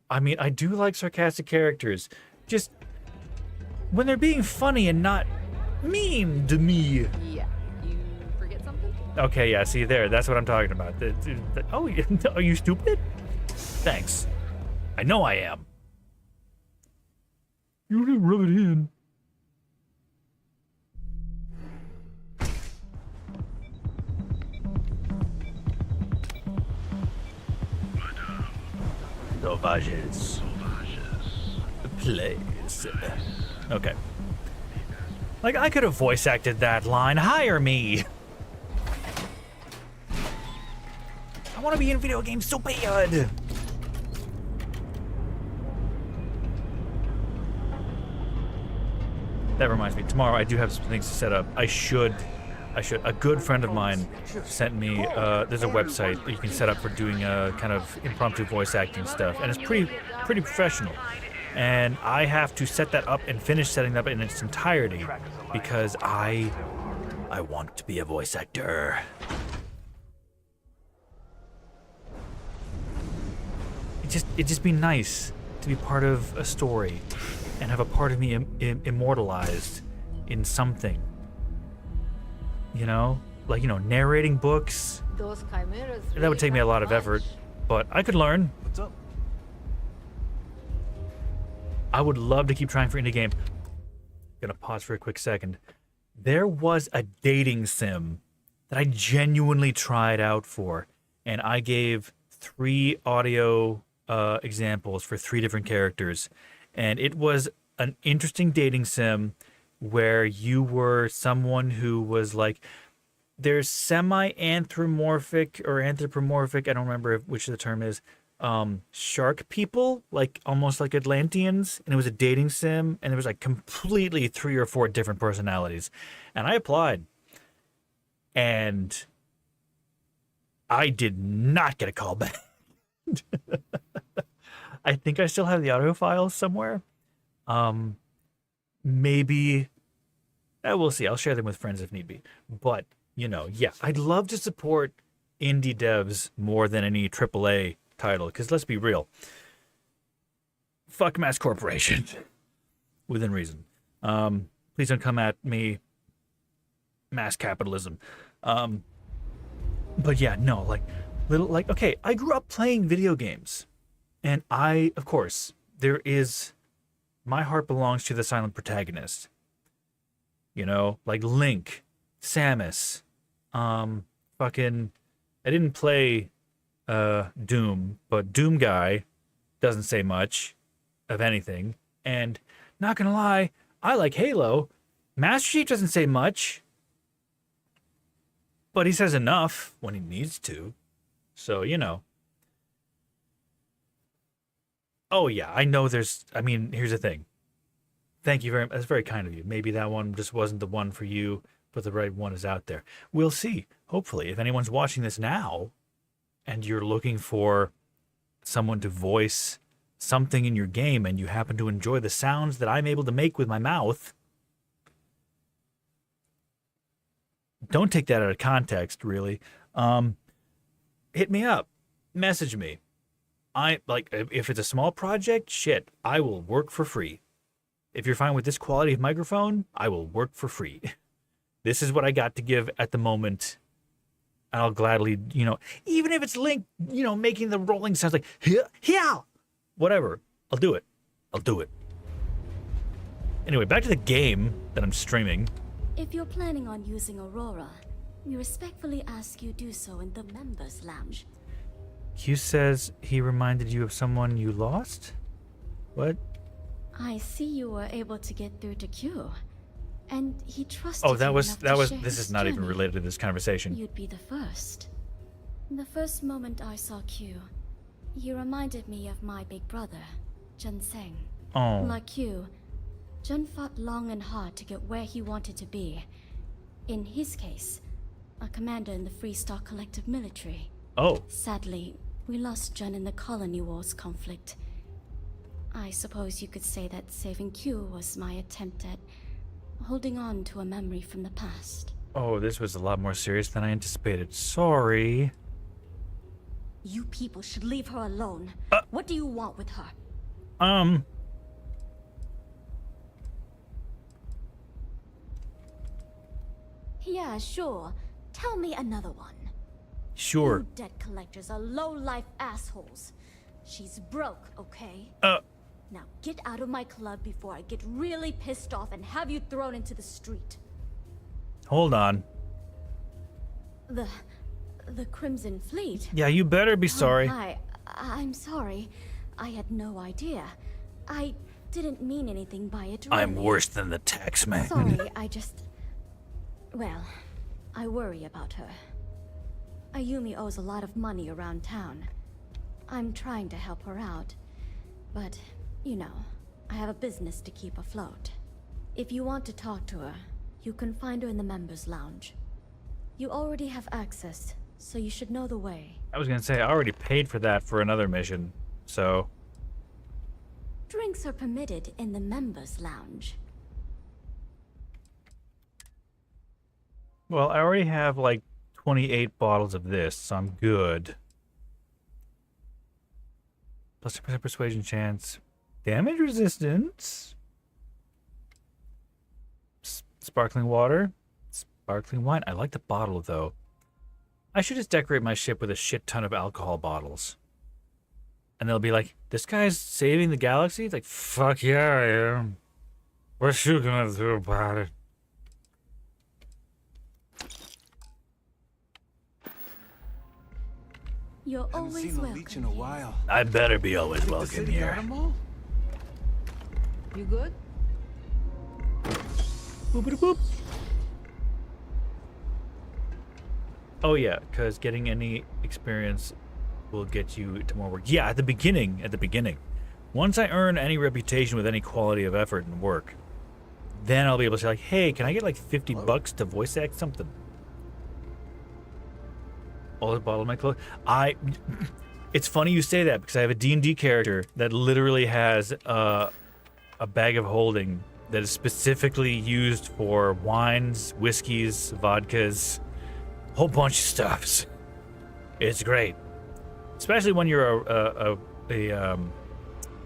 S1: I mean, I do like sarcastic characters. Just when they're being funny and not mean to me.
S19: Yeah. You forget something?
S1: Okay, yeah, see there, that's what I'm talking about. Oh, are you stupid? Thanks. I know I am. You didn't rub it in. Sauvages. Place. Okay. Like, I could have voice acted that line. Hire me. I want to be in video games so bad. That reminds me, tomorrow I do have some things to set up. I should. A good friend of mine sent me, there's a website that you can set up for doing kind of impromptu voice acting stuff, and it's pretty professional. And I have to set that up and finish setting that up in its entirety because I want to be a voice actor. It'd just be nice to be part of a story and have a part of me immortalized in something. You know? Like, you know, narrating books.
S3: Those chimeras
S1: That would take me a lot of effort, but I could learn.
S11: What's up?
S1: I would love to keep trying for indie game. Gonna pause for a quick second. There was a dating sim that I genuinely tried out for, and I gave 3 audio examples for 3 different characters, and it was an interesting dating sim where you were someone who was like, there's semi-anthropomorphic or anthropomorphic, I don't remember which the term is, shark people, like almost like Atlanteans, and it was a dating sim, and there was like completely 3 or 4 different personalities, and I applied, and I did not get a call back. I think I still have the audio files somewhere. Maybe we'll see. I'll share them with friends if need be. But, you know, yeah, I'd love to support indie devs more than any AAA title, because let's be real. Fuck mass corporations. Within reason. Please don't come at me. Mass capitalism. But yeah, no, okay, I grew up playing video games. And of course, there is my heart belongs to the silent protagonist. You know, like Link, Samus, fucking, I didn't play Doom, but Doom Guy doesn't say much of anything. And not gonna lie, I like Halo. Master Chief doesn't say much, but he says enough when he needs to. So, you know. Oh yeah, I know I mean, here's the thing. Thank you very much. That's very kind of you. Maybe that one just wasn't the one for you, but the right one is out there. We'll see. Hopefully, if anyone's watching this now and you're looking for someone to voice something in your game and you happen to enjoy the sounds that I'm able to make with my mouth, don't take that out of context, really. Hit me up. Message me. If it's a small project, shit, I will work for free. If you're fine with this quality of microphone, I will work for free. This is what I got to give at the moment. I'll gladly, you know, even if it's Link, you know, making the rolling sounds like, yeah, whatever. I'll do it. I'll do it. Anyway, back to the game that I'm streaming.
S18: If you're planning on using Aurora, we respectfully ask you do so in the members' lounge.
S1: Q says he reminded you of someone you lost? What?
S18: I see you were able to get through to Q, and he trusted
S1: Oh,
S18: you enough to share
S1: this
S18: his
S1: is not even
S18: journey.
S1: related to this conversation.
S18: You'd be the first. The first moment I saw Q, he reminded me of my big brother, Jun Seng.
S1: Oh.
S18: Like you, Jun fought long and hard to get where he wanted to be. In his case, a commander in the Freestar Collective Military.
S1: Oh.
S18: Sadly, we lost Jun in the Colony Wars conflict. I suppose you could say that saving Q was my attempt at holding on to a memory from the past.
S1: Oh, this was a lot more serious than I anticipated. Sorry.
S18: You people should leave her alone. What do you want with her? Yeah, sure. Tell me another one.
S1: Sure.
S18: You debt collectors are low-life assholes. She's broke, okay? Now get out of my club before I get really pissed off and have you thrown into the street.
S1: Hold on.
S18: The Crimson Fleet?
S1: Yeah, you better be sorry.
S18: I'm sorry. I had no idea. I didn't mean anything by it,
S1: I'm
S18: really.
S1: worse than the tax man.
S18: Sorry, well, I worry about her. Ayumi owes a lot of money around town. I'm trying to help her out, but, you know, I have a business to keep afloat. If you want to talk to her, you can find her in the members' lounge. You already have access, so you should know the way.
S1: I was gonna say, I already paid for that for another mission, so...
S18: Drinks are permitted in the members' lounge.
S1: Well, I already have, like, 28 bottles of this, so I'm good. Plus 10% persuasion chance. Damage resistance. Sparkling water. Sparkling wine. I like the bottle, though. I should just decorate my ship with a shit ton of alcohol bottles. And they'll be like, this guy's saving the galaxy? It's like, fuck yeah, I am. What you gonna do about it?
S18: You're
S14: Haven't
S18: always
S14: seen a
S18: welcome.
S14: leech in a while.
S1: I better be always
S14: Think the
S1: welcome
S14: city
S1: here.
S14: got 'em all?
S12: You good?
S1: Boop boop. Oh yeah, because getting any experience will get you to more work. Yeah, at the beginning. Once I earn any reputation with any quality of effort and work, then I'll be able to say like, hey, can I get like 50 bucks to voice act something? All the bottle of my clothes. It's funny you say that because I have a D&D character that literally has a bag of holding that is specifically used for wines, whiskeys, vodkas, a whole bunch of stuffs. It's great, especially when you're a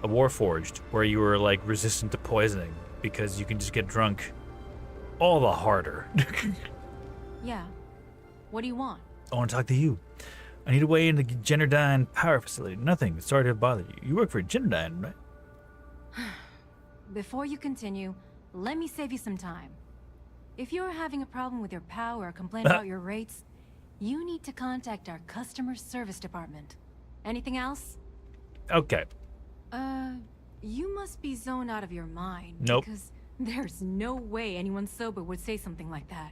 S1: warforged, where you are like resistant to poisoning because you can just get drunk all the harder.
S20: Yeah. What do you want?
S1: I want to talk to you. I need a way into the Genderdyne power facility. Nothing. Sorry to bother you. You work for Genderdyne, right?
S20: before you continue, let me save you some time. If you're having a problem with your power or complain about your rates, you need to contact our customer service department. Anything else?
S1: Okay.
S20: You must be zoned out of your mind.
S1: Nope.
S20: Because there's no way anyone sober would say something like that.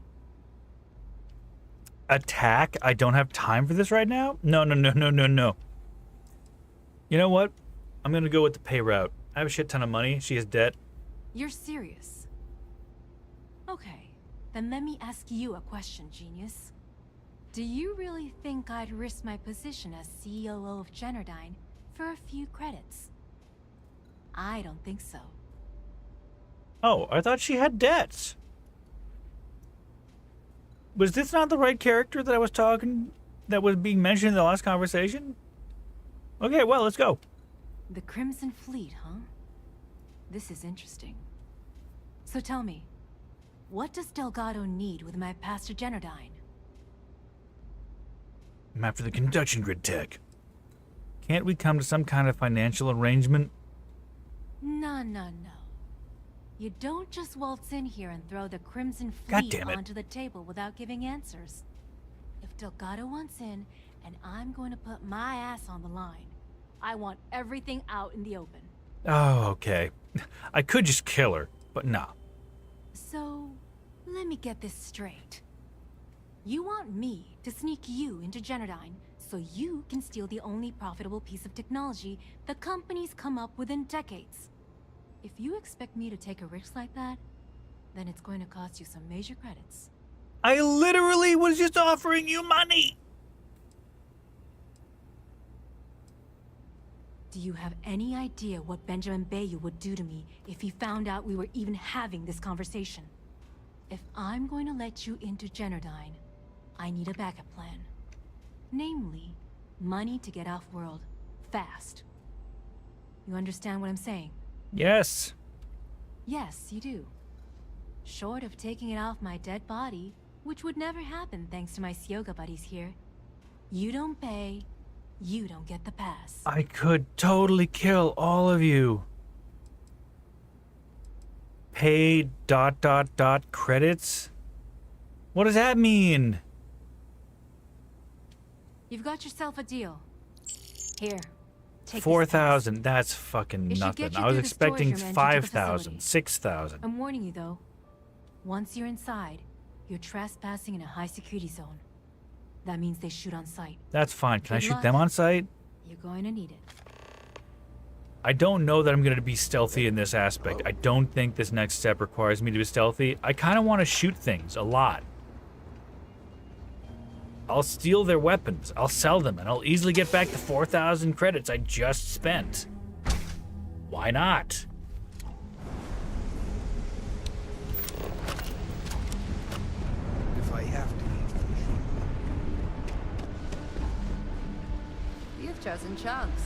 S1: Attack? I don't have time for this right now? No. You know what? I'm gonna go with the pay route. I have a shit ton of money. She has debt.
S20: You're serious? Okay, then let me ask you a question, genius. Do you really think I'd risk my position as COO of Generdyne for a few credits? I don't think so.
S1: Oh, I thought she had debts. Was this not the right character that I was that was being mentioned in the last conversation? Okay, well, let's go.
S20: The Crimson Fleet, huh? This is interesting. So tell me, what does Delgado need with my pass to Generdyne?
S1: I'm after the conduction grid tech. Can't we come to some kind of financial arrangement?
S20: No. You don't just waltz in here and throw the Crimson
S1: God
S20: Fleet
S1: damn it.
S20: onto the table without giving answers. If Delgado wants in, and I'm going to put my ass on the line, I want everything out in the open.
S1: Oh, okay. I could just kill her, but nah.
S20: So, let me get this straight. You want me to sneak you into Generdyne so you can steal the only profitable piece of technology the company's come up with in decades. If you expect me to take a risk like that, then it's going to cost you some major credits.
S1: I literally was just offering you money.
S20: Do you have any idea what Benjamin Bayou would do to me if he found out we were even having this conversation? If I'm going to let you into Generdyne, I need a backup plan. Namely, money to get off-world, fast. You understand what I'm saying?
S1: Yes.
S20: Yes, you do. Short of taking it off my dead body, which would never happen thanks to my Syoga buddies here, you don't pay, you don't get the pass.
S1: I could totally kill all of you. Pay ... credits? What does that mean?
S20: You've got yourself a deal. Here, take
S1: 4,000. That's fucking
S20: It should
S1: nothing.
S20: get you
S1: I was
S20: through the storage
S1: expecting
S20: room and into the
S1: 5,000,
S20: facility.
S1: 6,000.
S20: I'm warning you though. Once you're inside, you're trespassing in a high security zone. That means they shoot on sight.
S1: That's fine. Can I
S20: Good
S1: shoot
S20: luck.
S1: them on sight?
S20: You're going to need it.
S1: I don't know that I'm going to be stealthy in this aspect. I don't think this next step requires me to be stealthy. I kind of want to shoot things a lot. I'll steal their weapons, I'll sell them, and I'll easily get back the 4,000 credits I just spent. Why not?
S14: If I have to.
S10: You've chosen Chunks.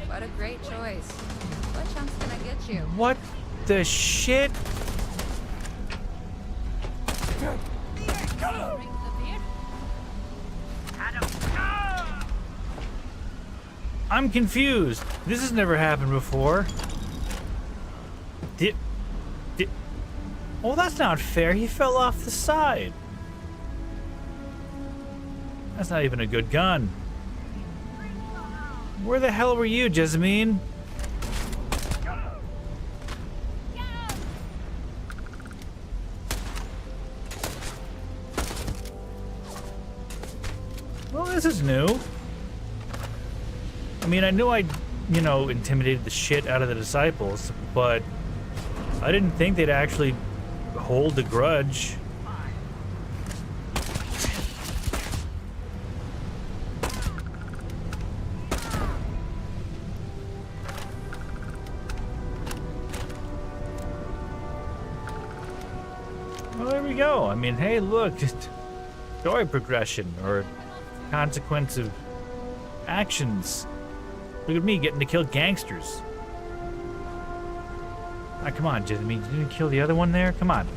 S10: What a great choice. What chunks can I get you?
S1: What the shit? I'm confused. This has never happened before. Oh, that's not fair. He fell off the side. That's not even a good gun. Where the hell were you, Jessamine? Well, this is new. I mean, I knew I, intimidated the shit out of the disciples, but I didn't think they'd actually hold a grudge. Well, there we go. I mean, hey, look, just story progression or consequence of actions. Look at me getting to kill gangsters. Ah, come on, Jimmy. You didn't kill the other one there? Come on.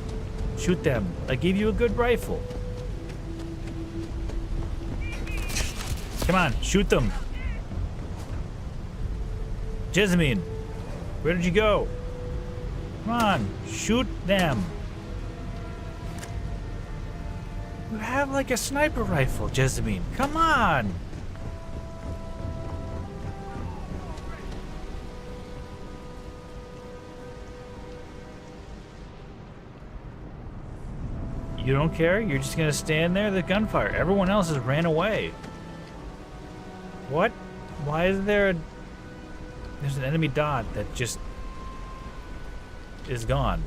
S1: Shoot them. I gave you a good rifle. Come on, shoot them. Jessamine, where did you go? Come on, shoot them. You have like a sniper rifle, Jessamine. Come on. You don't care? You're just gonna stand there? The gunfire. Everyone else has ran away. What? Why is there a... There's an enemy dot that just is gone.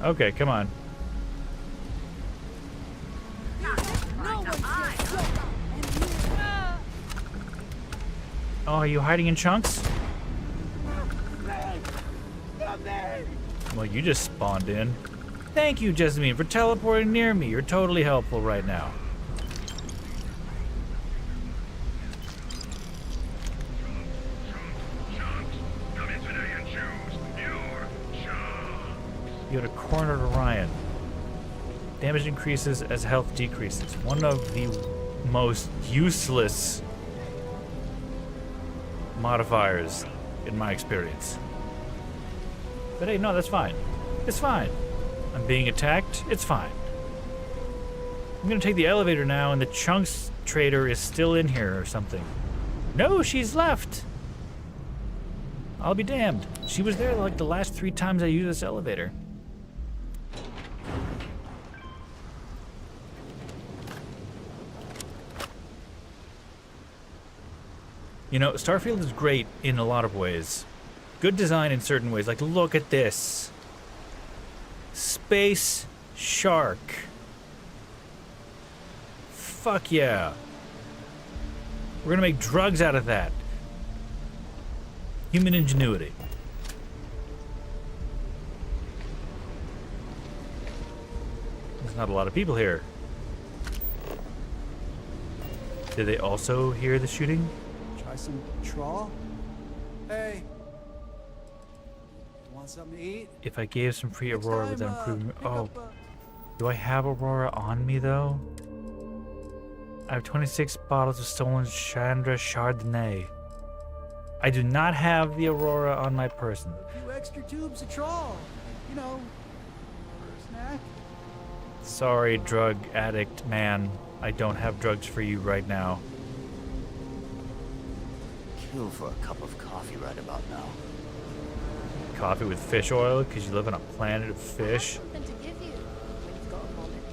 S1: Okay, come on. Oh, are you hiding in chunks? Well, you just spawned in. Thank you, Jessamine, for teleporting near me. You're totally helpful right now. You got a cornered Orion. Damage increases as health decreases. One of the most useless modifiers in my experience. But hey, no, that's fine. It's fine. I'm being attacked. It's fine. I'm gonna take the elevator now, and the chunks trader is still in here or something. No, she's left. I'll be damned. She was there like the last 3 times I used this elevator. You know, Starfield is great in a lot of ways. Good design in certain ways. Like, look at this. Space shark. Fuck yeah. We're gonna make drugs out of that. Human ingenuity. There's not a lot of people here. Did they also hear the shooting?
S14: Try some trawl? Hey. Want something to eat?
S1: If I gave some free Aurora, would that improve? Oh. Do I have Aurora on me, though? I have 26 bottles of stolen Chandra Chardonnay. I do not have the Aurora on my person.
S14: A few extra tubes of trawl. You know, for a snack.
S1: Sorry, drug addict man. I don't have drugs for you right now.
S21: Kill for a cup of coffee right about now.
S1: Coffee with fish oil because you live on a planet of fish?
S20: Something to give you when you've got a moment.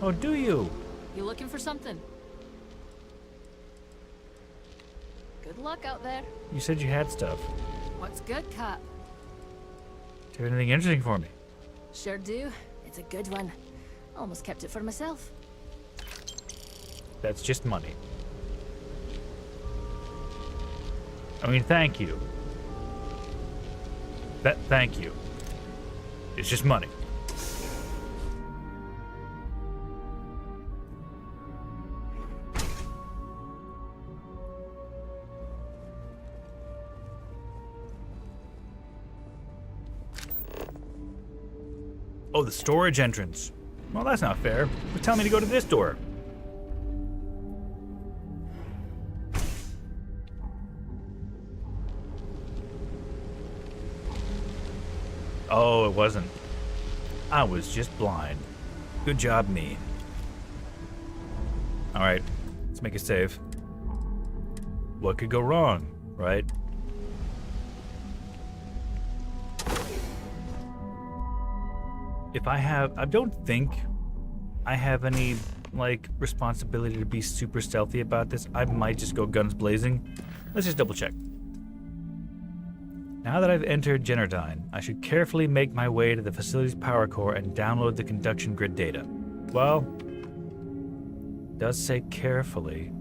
S1: Oh, do you?
S20: You looking for something? Good luck out there.
S1: You said you had stuff.
S20: What's good, Cap?
S1: Do you have anything interesting for me?
S20: Sure do. It's a good one. Almost kept it for myself.
S1: That's just money. I mean, thank you. Thank you. It's just money. Oh, the storage entrance. Well, that's not fair. Just tell me to go to this door. Oh, it wasn't. I was just blind. Good job, me. Alright, let's make a save. What could go wrong, right? If I don't think I have any, like, responsibility to be super stealthy about this. I might just go guns blazing. Let's just double check. Now that I've entered Generdyne, I should carefully make my way to the facility's power core and download the conduction grid data. Well, it does say carefully.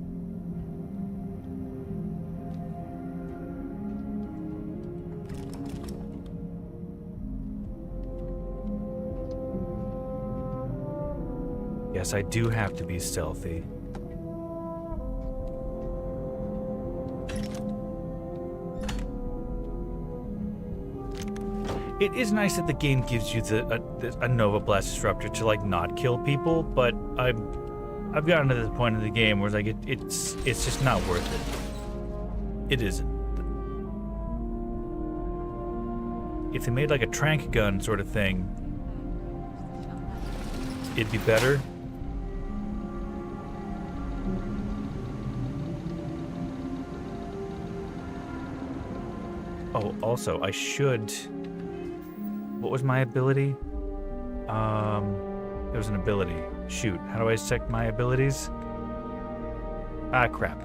S1: Yes, I do have to be stealthy. It is nice that the game gives you a Nova Blast Disruptor to, like, not kill people, but I'm I've gotten to this point in the game where it's like it's just not worth it. It isn't. If they made like a trank gun sort of thing, it'd be better. Oh, also, I should... What was my ability? There was an ability. Shoot, how do I check my abilities? Ah, crap.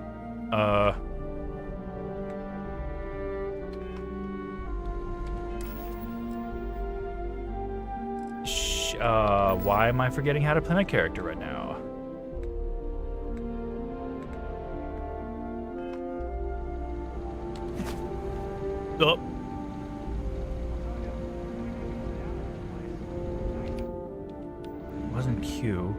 S1: Why am I forgetting how to play my character right now? Oh. Wasn't Q.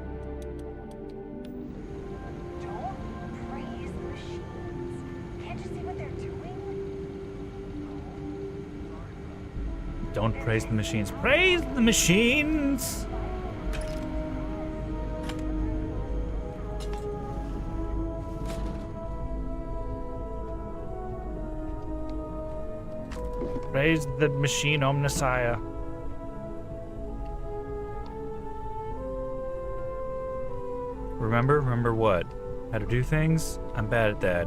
S1: Don't praise the machines. Praise the machines! Praise the machine, Omnissiah. Remember what? How to do things? I'm bad at that.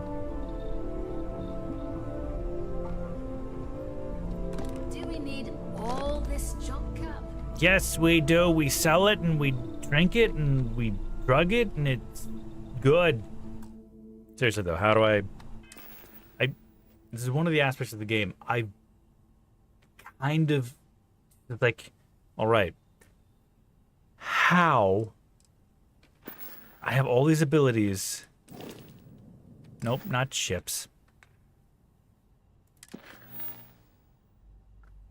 S3: Do we need all this junk up?
S1: Yes, we do. We sell it and we drink it and we drug it and it's good. Seriously though, how do I this is one of the aspects of the game. I kind of like, all right, how I have all these abilities. Nope, not ships.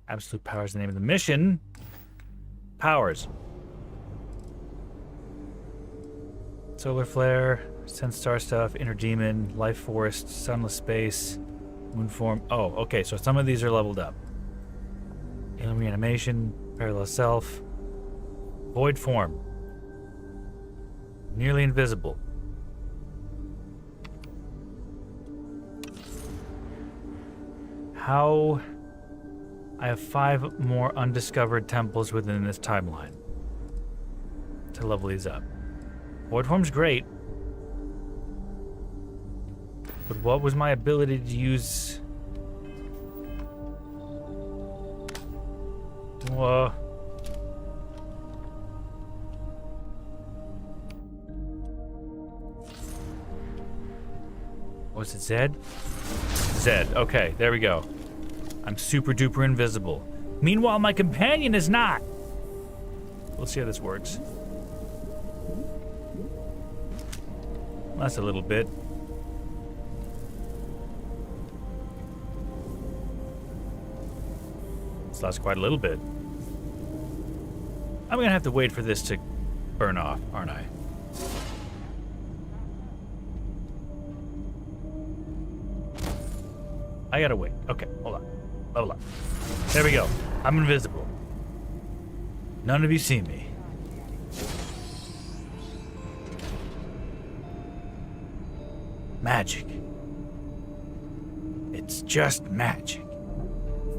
S1: Absolute power is the name of the mission. Powers. Solar flare, sense star stuff, inner demon, life forest, sunless space, moon form. Oh, okay, so some of these are leveled up. Alien reanimation, parallel self, void form, nearly invisible. How? I have 5 more undiscovered temples within this timeline to level these up. Void form's great, but what was my ability to use? Was it Zed? Zed. Okay, there we go. I'm super duper invisible. Meanwhile, my companion is not. Let's see how this works. That's a little bit. So that's quite a little bit. I'm gonna have to wait for this to burn off, aren't I? I gotta wait. Okay, hold on. Level up. There we go. I'm invisible. None of you see me. Magic. It's just magic.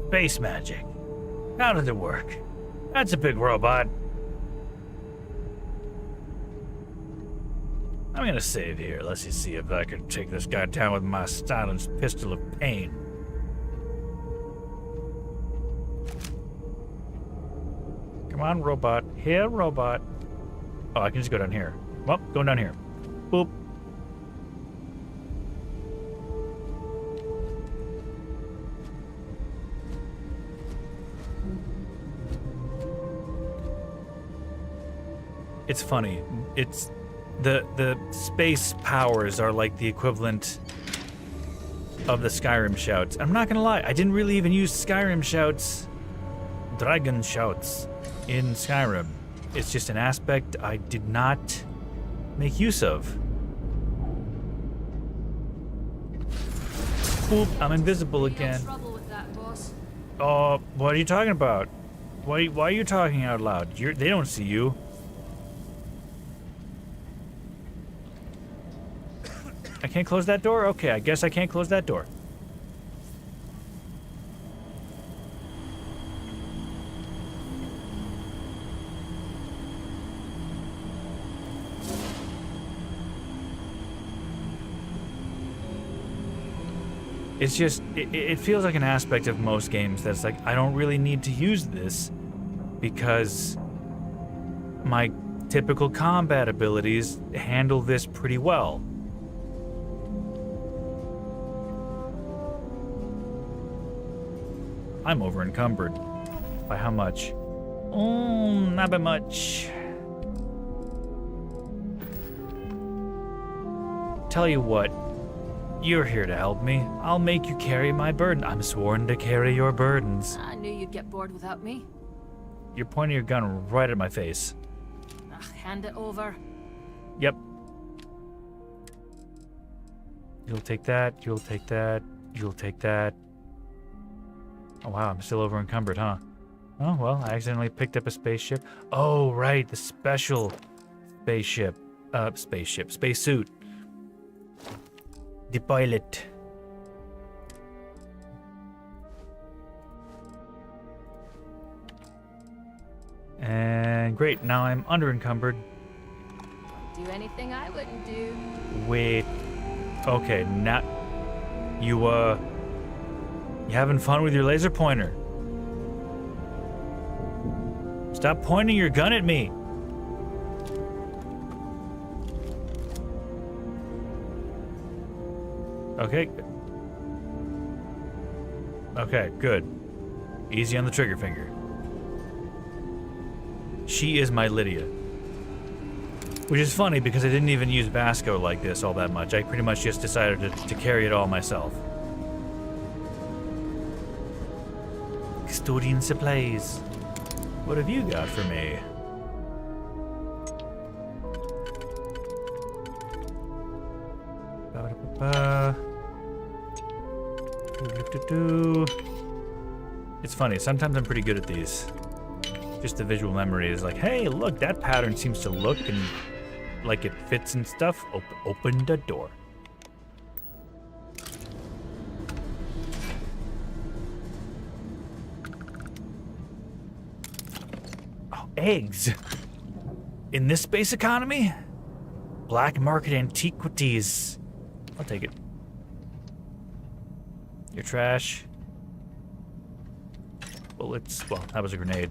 S1: Space magic. How does it work? That's a big robot. I'm gonna save here. Let's just see if I can take this guy down with my silenced pistol of pain. Come on, robot. Here, robot. Oh, I can just go down here. Well, going down here. Boop. It's funny. It's the space powers are like the equivalent of the Skyrim shouts. I'm not gonna lie, I didn't really even use Skyrim shouts, dragon shouts in Skyrim. It's just an aspect I did not make use of. Oop, I'm invisible again. Oh, what are you talking about? Why are you talking out loud? They don't see you. I can't close that door? Okay, I guess I can't close that door. It's just, it feels like an aspect of most games that's like, I don't really need to use this because my typical combat abilities handle this pretty well. I'm over encumbered. By how much? Not by much. Tell you what, you're here to help me. I'll make you carry my burden. I'm sworn to carry your burdens.
S20: I knew you'd get bored without me.
S1: You're pointing your gun right at my face.
S20: Hand it over.
S1: Yep. You'll take that, you'll take that, you'll take that. Oh wow, I'm still over encumbered, huh? Oh well, I accidentally picked up a spaceship. Oh right, the special spaceship. Spacesuit. The pilot. And great, now I'm under encumbered.
S20: Do anything I wouldn't do.
S1: Wait. Okay, now you having fun with your laser pointer? Stop pointing your gun at me. Okay. Okay, good. Easy on the trigger finger. She is my Lydia. Which is funny because I didn't even use Vasco like this all that much. I pretty much just decided to carry it all myself. Custodian supplies. What have you got for me? It's funny, sometimes I'm pretty good at these. Just the visual memory is like, hey, look, that pattern seems to look and like it fits and stuff. Open the door. Oh, eggs. In this space economy? Black market antiquities. I'll take it. Your trash. Bullets. Well, that was a grenade.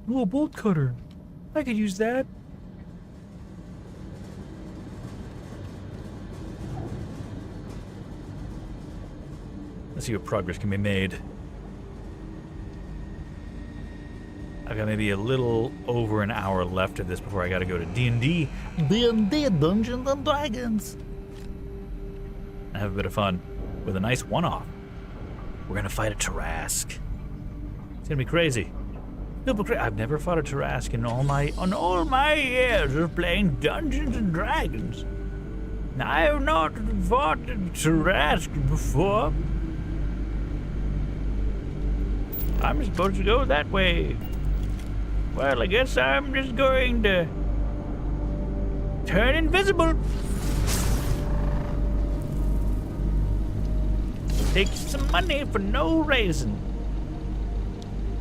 S1: Ooh, a bolt cutter. I could use that. Let's see what progress can be made. I've got maybe a little over an hour left of this before I gotta go to D&D. D&D, Dungeons and Dragons. And have a bit of fun with a nice one-off. We're gonna fight a Tarrasque. It's gonna be crazy. I've never fought a Tarrasque in all my years of playing Dungeons and Dragons. I have not fought a Tarrasque before. I'm supposed to go that way. Well, I guess I'm just going to turn invisible. Take some money for no reason.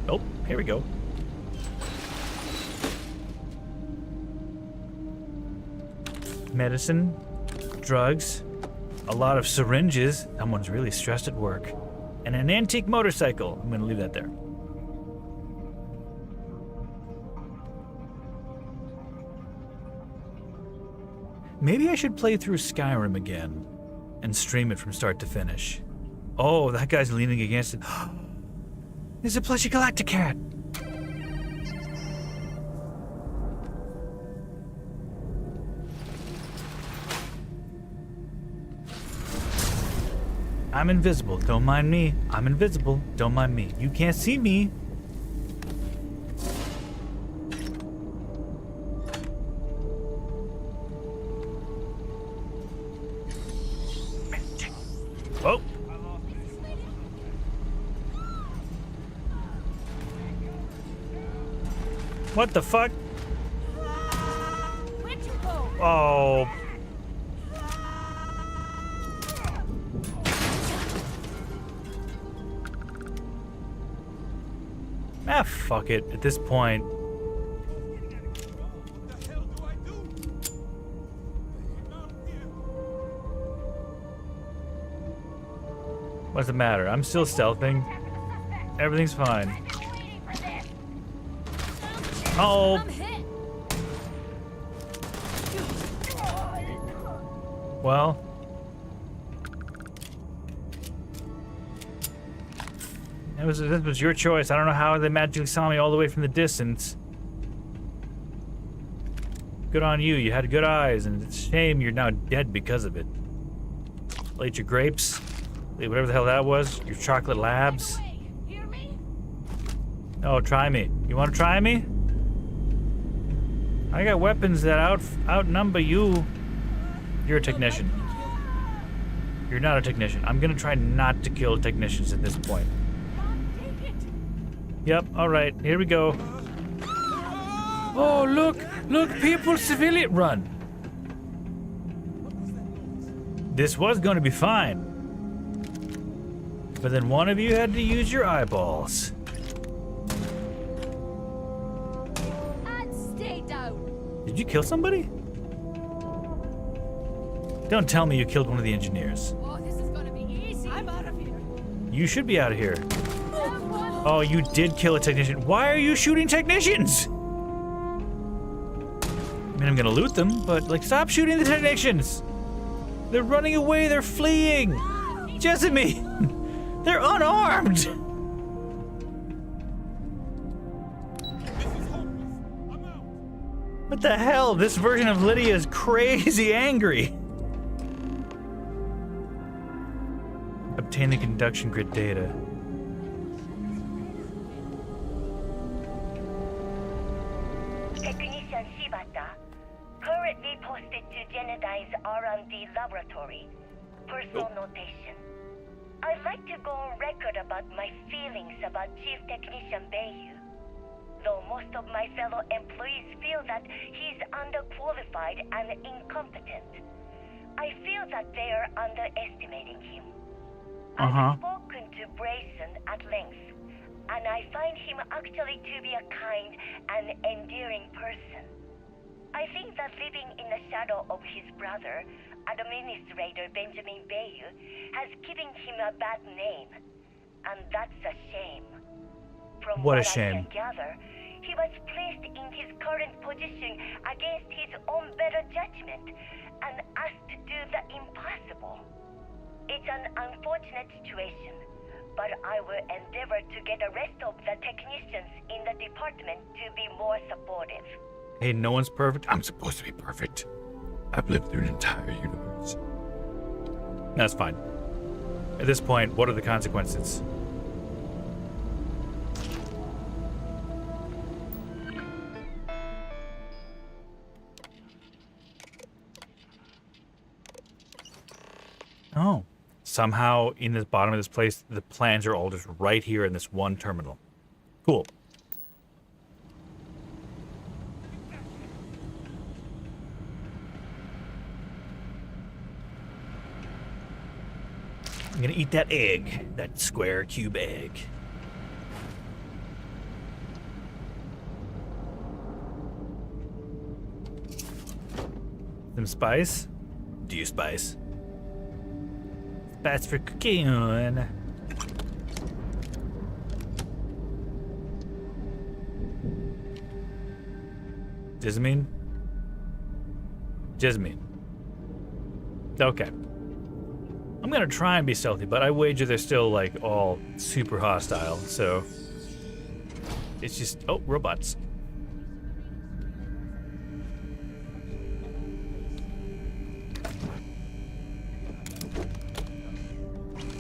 S1: Oh, here we go. Medicine, drugs, a lot of syringes. Someone's really stressed at work. And an antique motorcycle. I'm gonna leave that there. Maybe I should play through Skyrim again and stream it from start to finish. Oh, that guy's leaning against it. There's a plushy Galacticat. I'm invisible, don't mind me. I'm invisible, don't mind me. You can't see me. Whoa. What the fuck?
S20: Where'd you go?
S1: Oh. fuck it. At this point... What's the matter? I'm still stealthing. Everything's fine. Oh. Well. This was your choice. I don't know how they magically saw me all the way from the distance. Good on you. You had good eyes, and it's a shame you're now dead because of it. I'll eat your grapes. Whatever the hell that was. Your chocolate labs. Oh, try me. You want to try me? I got weapons that outnumber you. You're a technician. You're not a technician. I'm gonna try not to kill technicians at this point. Yep, alright, here we go. Oh, look! Look, people, civilian, run! This was gonna be fine. But then one of you had to use your eyeballs. Did you kill somebody? Don't tell me you killed one of the engineers.
S20: Oh, this is gonna be easy. I'm out of here.
S1: You should be out of here. Oh, you did kill a technician. Why are you shooting technicians? I mean, I'm gonna loot them, but like, stop shooting the technicians. They're running away, they're fleeing. Jessamine, they're unarmed. What the hell? This version of Lydia is crazy angry. Obtain the conduction grid data.
S6: Technician Shibata, currently posted to Genodyne's R&D laboratory. Personal notation. I'd like to go on record about my feelings about Chief Technician Bayu. Though most of my fellow employees feel that he's underqualified and incompetent, I feel that they are underestimating him. I've spoken to Brayson at length, and I find him actually to be a kind and endearing person. I think that living in the shadow of his brother, Administrator Benjamin Bayu, has given him a bad name, and that's a shame. From
S1: what a
S6: I
S1: shame.
S6: can gather, he was placed in his current position against his own better judgment and asked to do the impossible. It's an unfortunate situation, but I will endeavor to get the rest of the technicians in the department to be more supportive.
S1: Hey, no one's perfect. I'm supposed to be perfect. I've lived through an entire universe. That's fine. At this point, what are the consequences? Oh. Somehow, in the bottom of this place, the plans are all just right here in this one terminal. Cool. I'm gonna eat that egg. That square cube egg. Some spice? Do you spice? Spice for cooking on. Jessamine? Jessamine. Okay. I'm gonna try and be stealthy, but I wager they're still like all super hostile, so it's just, oh, robots.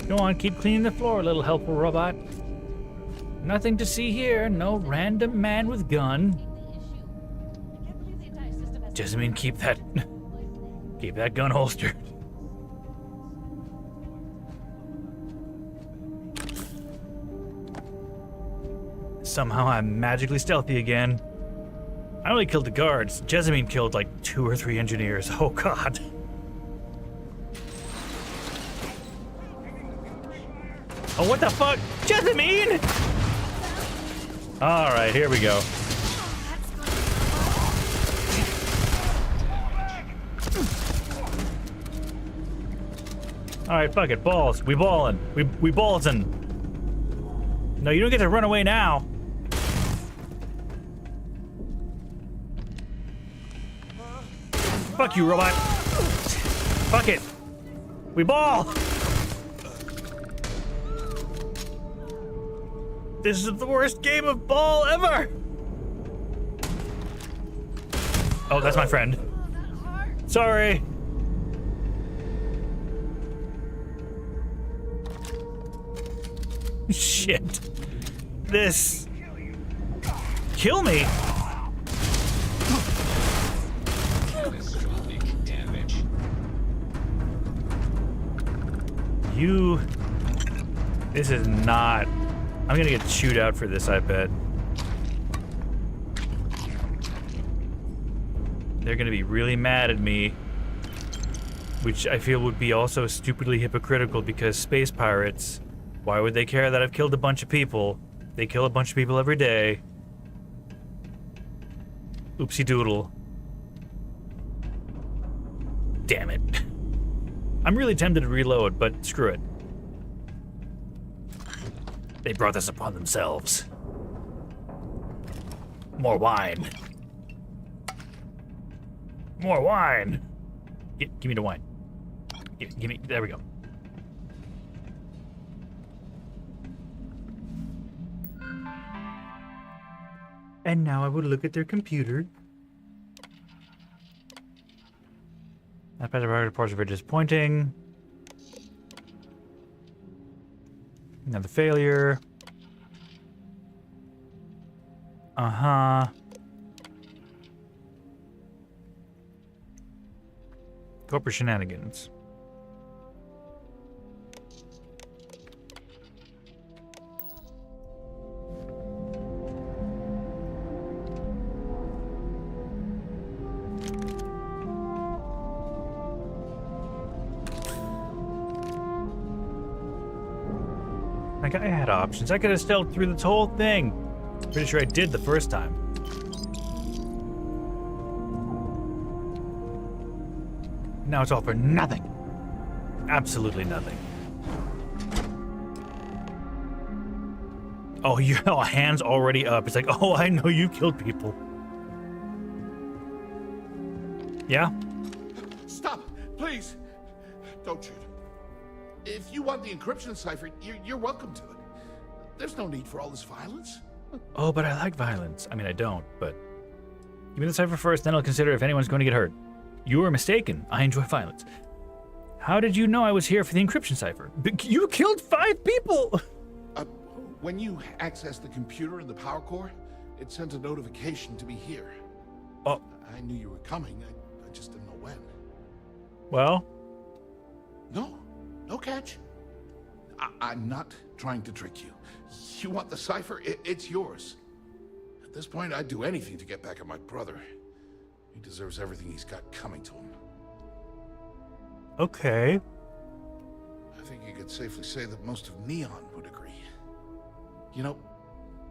S1: Go on, keep cleaning the floor, little helpful robot. Nothing to see here, no random man with gun. Jessamine, keep that gun holstered. Somehow I'm magically stealthy again. I only killed the guards. Jessamine killed like 2 or 3 engineers. Oh god. Oh, what the fuck? Jessamine! All right, here we go. All right, fuck it, balls. We ballin'. We ballsin'. No, you don't get to run away now. Fuck you, robot. Fuck it. We ball. This is the worst game of ball ever. Oh, that's my friend. Sorry. Shit. This. Kill me.
S17: Catastrophic damage.
S1: You. This is not. I'm gonna get chewed out for this, I bet. They're gonna be really mad at me. Which I feel would be also stupidly hypocritical because space pirates. Why would they care that I've killed a bunch of people? They kill a bunch of people every day. Oopsie doodle. Damn it. I'm really tempted to reload, but screw it. They brought this upon themselves. More wine. More wine. Give me the wine. Give me, there we go. And now I would look at their computer. That better reports are very disappointing. Another failure. Uh-huh. Corporate shenanigans. Like, I had options. I could have stealthed through this whole thing. Pretty sure I did the first time. Now it's all for nothing. Absolutely nothing. Oh, your hand's already up. It's like, oh, I know you killed people. Yeah?
S7: Stop, please. Don't shoot. If you want the encryption cipher, you're welcome to it. There's no need for all this violence.
S1: Oh, but I like violence. I mean, I don't, but... Give me the cipher first, then I'll consider if anyone's going to get hurt. You were mistaken. I enjoy violence. How did you know I was here for the encryption cipher? You killed 5 people!
S7: When you accessed the computer in the power core, it sent a notification to be here.
S1: Oh.
S7: I knew you were coming. I just didn't know when.
S1: Well?
S7: No catch. I'm not trying to trick you. You want the cipher? It's yours. At this point, I'd do anything to get back at my brother. He deserves everything he's got coming to him.
S1: Okay.
S7: I think you could safely say that most of Neon would agree. You know,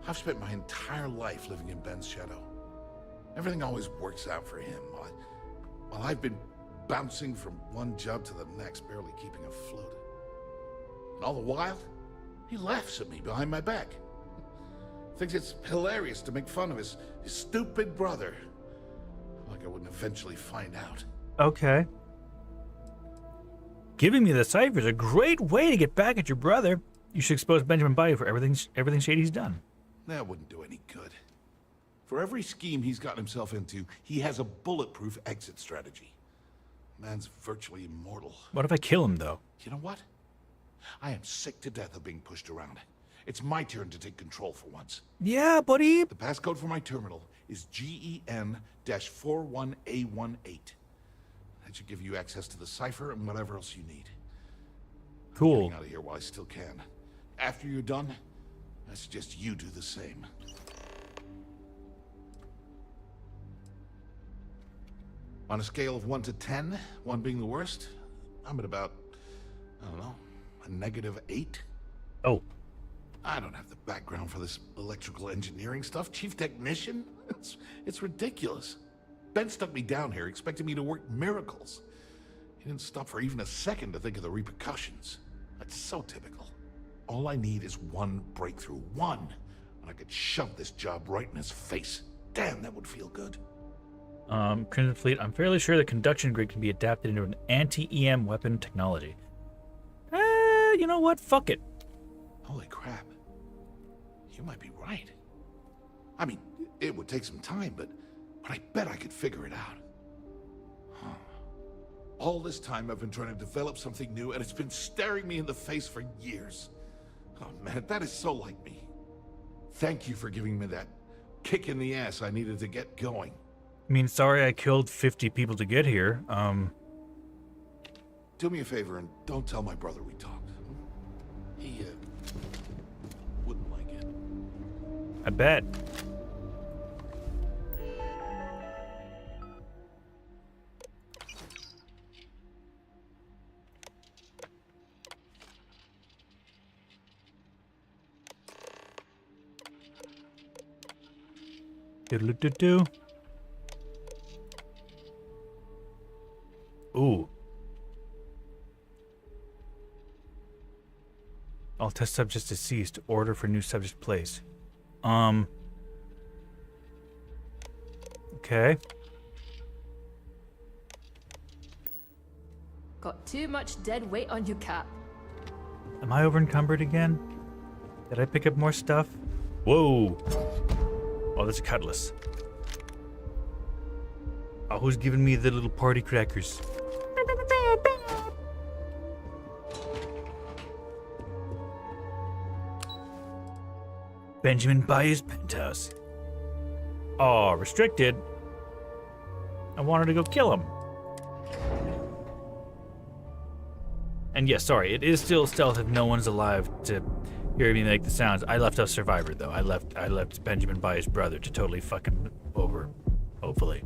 S7: I've spent my entire life living in Ben's shadow. Everything always works out for him, while I've been bouncing from one job to the next, barely keeping afloat. And all the while, he laughs at me behind my back. Thinks it's hilarious to make fun of his stupid brother. Like I wouldn't eventually find out.
S1: Okay. Giving me the cipher is a great way to get back at your brother. You should expose Benjamin Bayou for everything shady he's done.
S7: That wouldn't do any good. For every scheme he's gotten himself into, he has a bulletproof exit strategy. Man's virtually immortal.
S1: What if I kill him, though?
S7: You know what? I am sick to death of being pushed around. It's my turn to take control for once.
S1: Yeah, buddy.
S7: The passcode for my terminal is GEN-41A18. That should give you access to the cipher and whatever else you need.
S1: Cool.
S7: I'm getting out of here while I still can. After you're done, I suggest you do the same. On a scale of 1 to 10, 1 being the worst, I'm at about, I don't know, a -8.
S1: Oh.
S7: I don't have the background for this electrical engineering stuff. Chief technician? It's ridiculous. Ben stuck me down here expecting me to work miracles. He didn't stop for even a second to think of the repercussions. That's so typical. All I need is one breakthrough. One. And I could shove this job right in his face. Damn, that would feel good.
S1: Crimson Fleet, I'm fairly sure the conduction grid can be adapted into an anti-EM weapon technology. You know what? Fuck it.
S7: Holy crap. You might be right. I mean, it would take some time, but I bet I could figure it out. Huh. All this time I've been trying to develop something new, and it's been staring me in the face for years. Oh man, that is so like me. Thank you for giving me that kick in the ass I needed to get going.
S1: I mean, sorry I killed 50 people to get here.
S7: Do me a favor and don't tell my brother we talked. He, wouldn't like it.
S1: I bet. Doodle-doo-doo. Ooh. All test subjects deceased. Order for new subject placed. Okay.
S12: Got too much dead weight on your cap.
S1: Am I over encumbered again? Did I pick up more stuff? Whoa. Oh, that's a cutlass. Oh, who's giving me the little party crackers? Benjamin Bayou's penthouse. Oh, restricted. I wanted to go kill him. And yes, sorry, it is still stealth if no one's alive to hear me make the sounds. I left a survivor though. I left Benjamin Bayou's brother to totally fuck him over. Hopefully.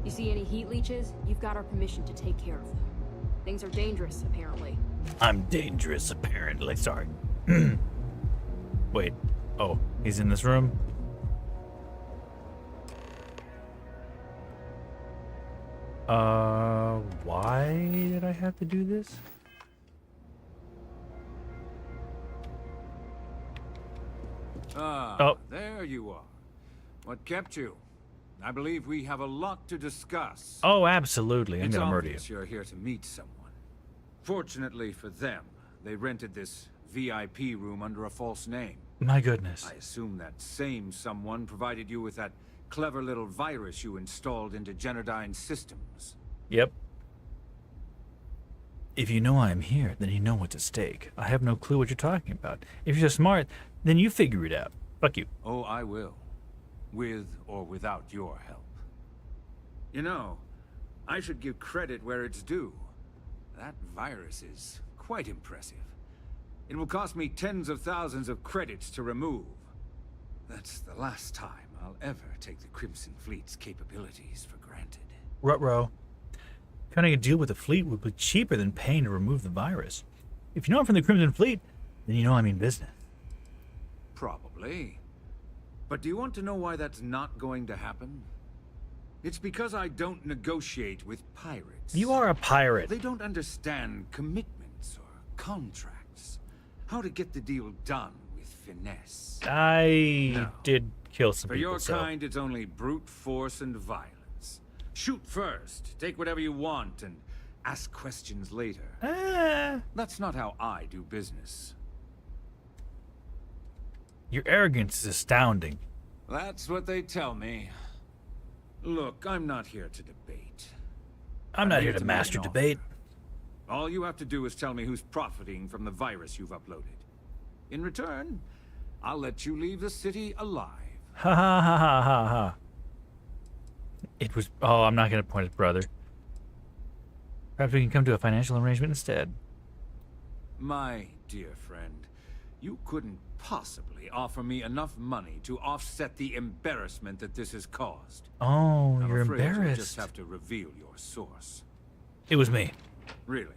S8: You see any heat leeches? You've got our permission to take care of them. Things are dangerous, apparently.
S1: I'm dangerous, apparently. Sorry. Wait. Oh, he's in this room? Why did I have to do this?
S22: Ah,
S1: oh.
S22: There you are. What kept you? I believe we have a lot to discuss.
S1: Oh, absolutely. I'm gonna murder you.
S22: You're here to meet someone. Fortunately for them, they rented this VIP room under a false name.
S1: My goodness.
S22: I assume that same someone provided you with that clever little virus you installed into Genodyne's systems.
S1: Yep. If you know I'm here, then you know what's at stake. I have no clue what you're talking about. If you're so smart, then you figure it out. Fuck you.
S22: Oh, I will. With or without your help. You know, I should give credit where it's due. That virus is quite impressive. It will cost me tens of thousands of credits to remove. That's the last time I'll ever take the Crimson Fleet's capabilities for granted.
S1: Ruh-roh. Cutting a deal with the fleet would be cheaper than paying to remove the virus. If you know I'm from the Crimson Fleet, then you know I mean business.
S22: Probably. But do you want to know why that's not going to happen? It's because I don't negotiate with pirates.
S1: You are a pirate.
S22: They don't understand commitments or contracts. How to get the deal done with finesse.
S1: I did kill some
S22: For
S1: people,
S22: your
S1: so.
S22: kind, it's only brute force and violence. Shoot first, take whatever you want, and ask questions later. That's not how I do business.
S1: Your arrogance is astounding.
S22: That's what they tell me. Look, I'm not here to debate.
S1: I'm not here to
S22: make
S1: master
S22: an offer.
S1: debate.
S22: All you have to do is tell me who's profiting from the virus you've uploaded. In return, I'll let you leave the city alive.
S1: Ha ha ha ha ha ha. It was... Oh, I'm not going to point at brother. Perhaps we can come to a financial arrangement instead.
S22: My dear friend, you couldn't possibly offer me enough money to offset the embarrassment that this has caused.
S1: Oh,
S22: I'm
S1: you're
S22: afraid you'll
S1: embarrassed.
S22: just have to reveal your source.
S1: It was me.
S22: Really?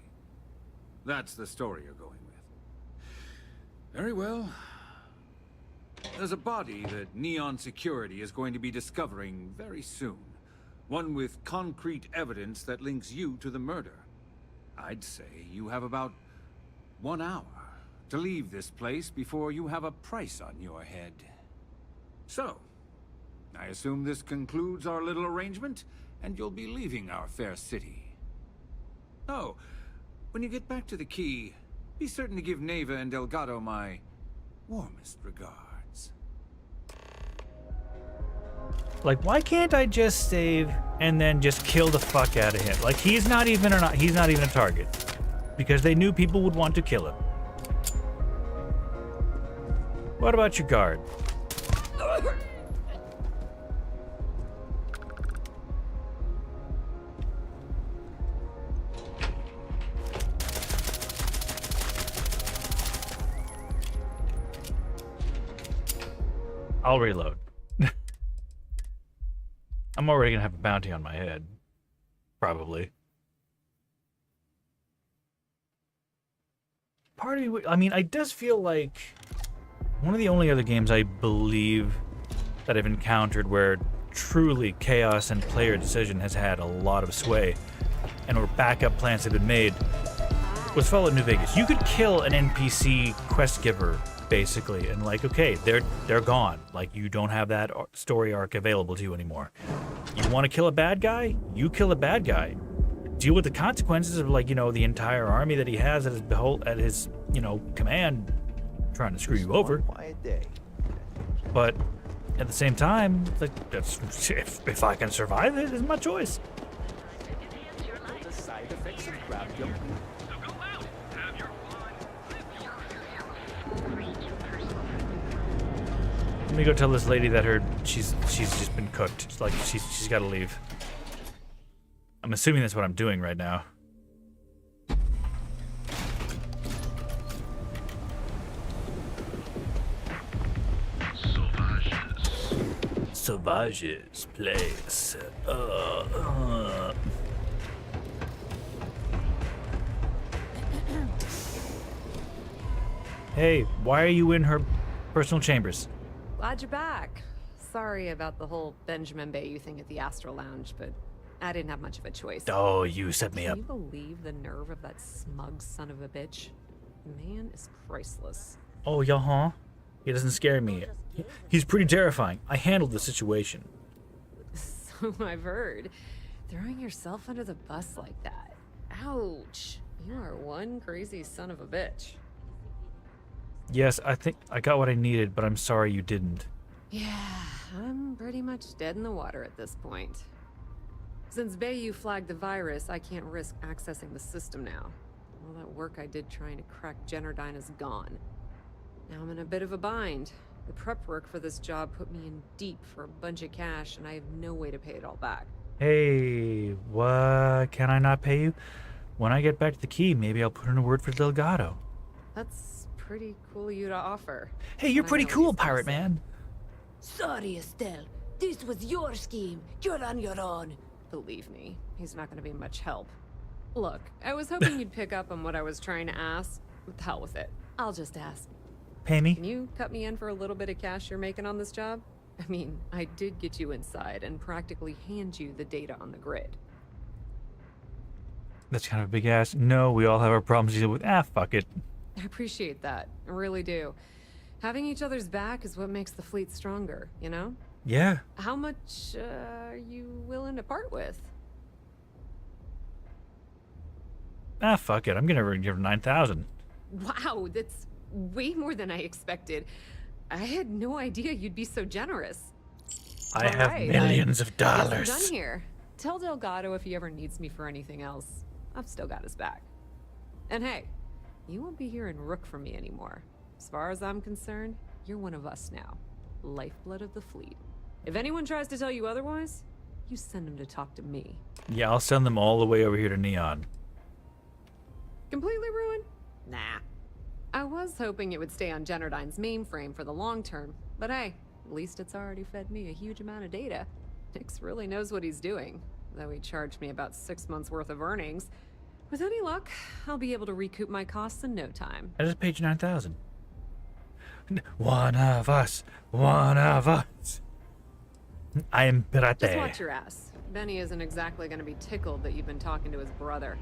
S22: That's the story you're going with. Very well. There's a body that Neon Security is going to be discovering very soon. One with concrete evidence that links you to the murder. I'd say you have about 1 hour to leave this place before you have a price on your head. So, I assume this concludes our little arrangement, and you'll be leaving our fair city. Oh, when you get back to the key, be certain to give Neva and Delgado my warmest regards.
S1: Like, why can't I just save and then just kill the fuck out of him? Like, he's not even a target. Because they knew people would want to kill him. What about your guard? I'll reload. I'm already gonna have a bounty on my head. Probably. Part of me, I mean, it does feel like one of the only other games I believe that I've encountered where truly chaos and player decision has had a lot of sway and where backup plans have been made was Fallout New Vegas. You could kill an NPC quest giver basically and like, okay, they're gone. Like, you don't have that story arc available to you anymore. You want to kill a bad guy? You kill a bad guy. Deal with the consequences of, like, you know, the entire army that he has at his you know, command trying to screw you over. But at the same time, like, that's if I can survive it, it's my choice.
S17: The side effects of crab jumping.
S1: Let me go tell this lady that she's just been cooked. It's like she's got to leave. I'm assuming that's what I'm doing right now. Sauvage's place. Hey, why are you in her personal chambers?
S19: Glad you're back. Sorry about the whole Benjamin Bayou thing at the Astro Lounge, but I didn't have much of a choice.
S1: Oh, you set me up.
S19: Can you believe the nerve of that smug son of a bitch? The man is priceless.
S1: Oh, yeah, huh? He doesn't scare me. He's pretty terrifying. I handled the situation.
S19: So I've heard. Throwing yourself under the bus like that. Ouch. You are one crazy son of a bitch.
S1: Yes, I think I got what I needed, but I'm sorry you didn't.
S19: Yeah, I'm pretty much dead in the water at this point. Since Bayou flagged the virus, I can't risk accessing the system now. All that work I did trying to crack Generdyne is gone. Now I'm in a bit of a bind. The prep work for this job put me in deep for a bunch of cash, and I have no way to pay it all back.
S1: Hey, what? Can I not pay you? When I get back to the key, maybe I'll put in a word for Delgado.
S19: That's pretty cool of you to offer.
S1: Hey, you're pretty cool, pirate man.
S4: Sorry, Estelle. This was your scheme. You're on your own.
S19: Believe me, he's not going to be much help. Look, I was hoping you'd pick up on what I was trying to ask. The hell with it. I'll just ask.
S1: Pay me?
S19: Can you cut me in for a little bit of cash you're making on this job? I mean, I did get you inside and practically hand you the data on the grid.
S1: That's kind of a big ass. No, we all have our problems to deal with. Ah, fuck it.
S19: I appreciate that. I really do. Having each other's back is what makes the fleet stronger, you know?
S1: Yeah.
S19: How much are you willing to part with?
S1: Ah, fuck it. I'm gonna give her 9,000.
S19: Wow, that's way more than I expected. I had no idea you'd be so generous.
S1: I have millions of dollars.
S19: Guess I'm done here. Tell Delgado if he ever needs me for anything else. I've still got his back. And hey, you won't be hearing Rook from me anymore. As far as I'm concerned, you're one of us now. Lifeblood of the fleet. If anyone tries to tell you otherwise, you send them to talk to me.
S1: Yeah, I'll send them all the way over here to Neon.
S19: Completely ruined? Nah. I was hoping it would stay on Generdyne's mainframe for the long term, but hey, at least it's already fed me a huge amount of data. Nix really knows what he's doing, though he charged me about 6 months worth of earnings. With any luck, I'll be able to recoup my costs in no time.
S1: I just paid you 9,000. One of us. One of us. I am pirate.
S19: Just watch your ass. Benny isn't exactly going to be tickled that you've been talking to his brother.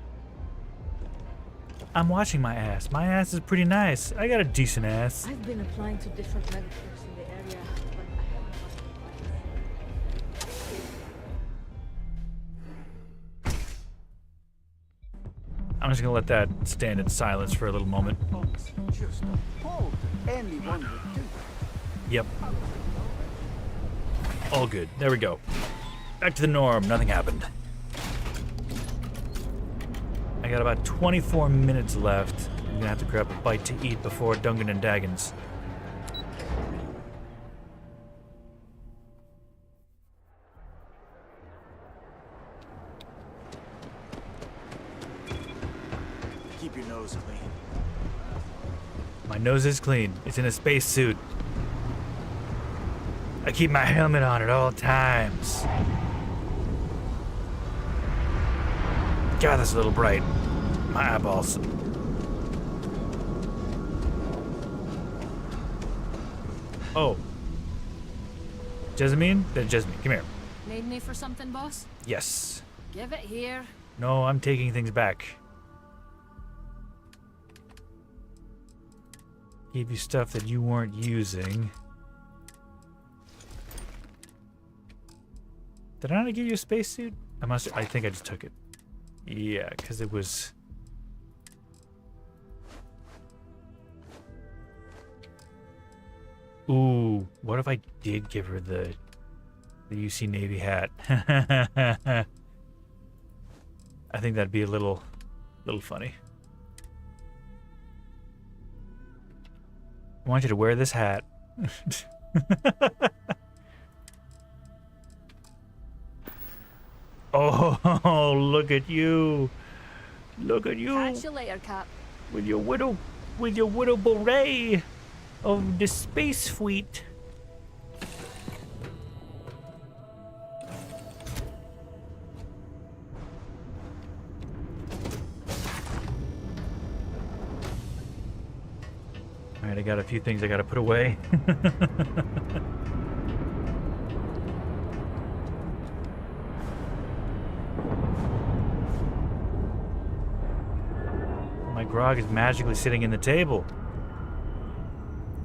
S1: I'm watching my ass. My ass is pretty nice. I got a decent ass.
S5: I've been applying to different medicals in the area, but I haven't gotten
S1: I'm just gonna let that stand in silence for a little moment.
S13: Just hold. Anyone would do.
S1: Yep. All good. There we go. Back to the norm. Nothing happened. I got about 24 minutes left. I'm gonna have to grab a bite to eat before Dungan and Daggins.
S13: Keep your nose clean.
S1: My nose is clean. It's in a spacesuit. I keep my helmet on at all times. God, that's a little bright. My eyeballs. Oh. Jessamine? Jessamine, come here.
S20: Need me for something, boss?
S1: Yes.
S20: Give it here.
S1: No, I'm taking things back. Gave you stuff that you weren't using. Did I not give you a spacesuit? I think I just took it. Yeah, because it was... Ooh, what if I did give her the UC Navy hat? I think that'd be a little funny. I want you to wear this hat. Oh, look at you. Look at you.
S20: Catch you later, Cap.
S1: With your widow beret of the space fleet. All right, I got a few things I gotta put away. My grog is magically sitting in the table.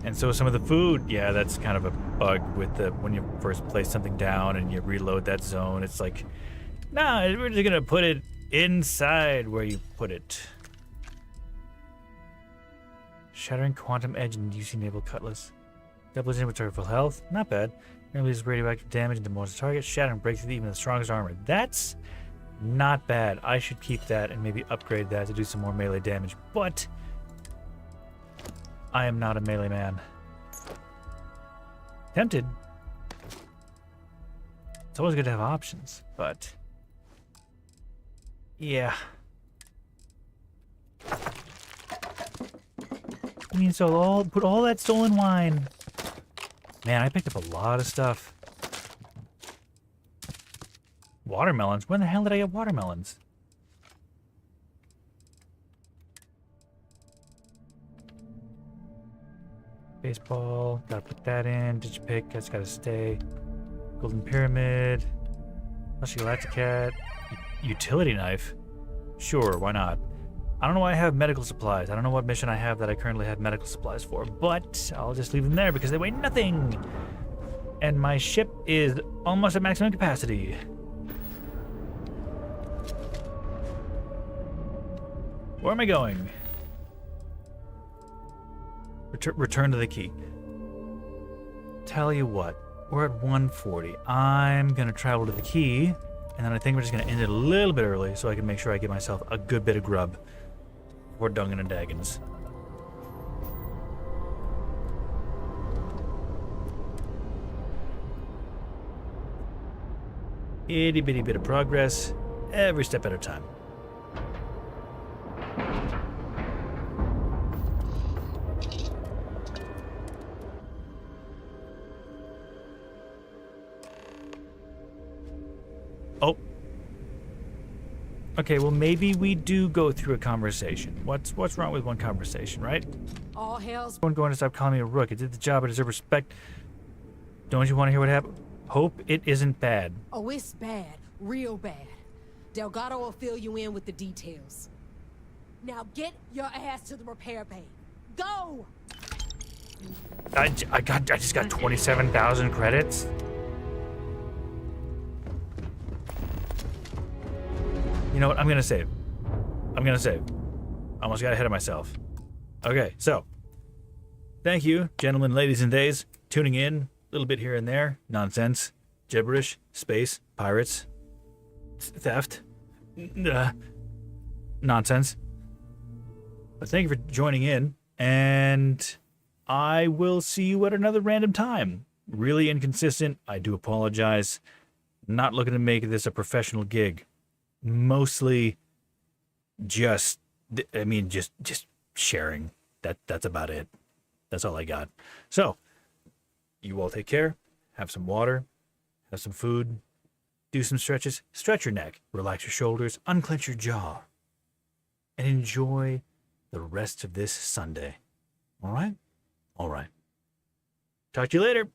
S1: And so some of the food, yeah, that's kind of a bug with the when you first place something down and you reload that zone. It's like, nah, we're just gonna put it inside where you put it. Shattering quantum edge and UC naval cutlass. Doubles inventory full health, not bad. Releases radioactive damage into most targets. Shatter and break through even the strongest armor. That's not bad. I should keep that and maybe upgrade that to do some more melee damage. But I am not a melee man. Tempted. It's always good to have options, but yeah. I mean, so put all that stolen wine. Man, I picked up a lot of stuff. Watermelons? When the hell did I get watermelons? Baseball, gotta put that in. Digipick, that's gotta stay. Golden Pyramid. Lacticat. Utility knife? Sure, why not? I don't know why I have medical supplies. I don't know what mission I have that I currently have medical supplies for, but I'll just leave them there because they weigh nothing. And my ship is almost at maximum capacity. Where am I going? Return to the key. Tell you what, we're at 1:40. I'm gonna travel to the key, and then I think we're just gonna end it a little bit early so I can make sure I get myself a good bit of grub for Dungan and Daggins. Itty bitty bit of progress, every step at a time. Okay, well maybe we do go through a conversation. What's wrong with one conversation, right?
S2: All hell's
S1: Everyone going to stop calling me a rook. I did the job. I deserve respect. Don't you want to hear what happened? Hope it isn't bad.
S2: Oh, it's bad. Real bad. Delgado will fill you in with the details. Now get your ass to the repair bay. Go!
S1: I just got 27,000 credits. You know what? I'm gonna save. I almost got ahead of myself. Okay, so thank you, gentlemen, ladies, and days, tuning in. A little bit here and there, nonsense, gibberish, space, pirates, theft, nonsense. But thank you for joining in, and I will see you at another random time. Really inconsistent. I do apologize. Not looking to make this a professional gig. Mostly just sharing. That's about it. That's all I got. So, you all take care. Have some water. Have some food. Do some stretches. Stretch your neck. Relax your shoulders. Unclench your jaw. And enjoy the rest of this Sunday. All right? All right. Talk to you later.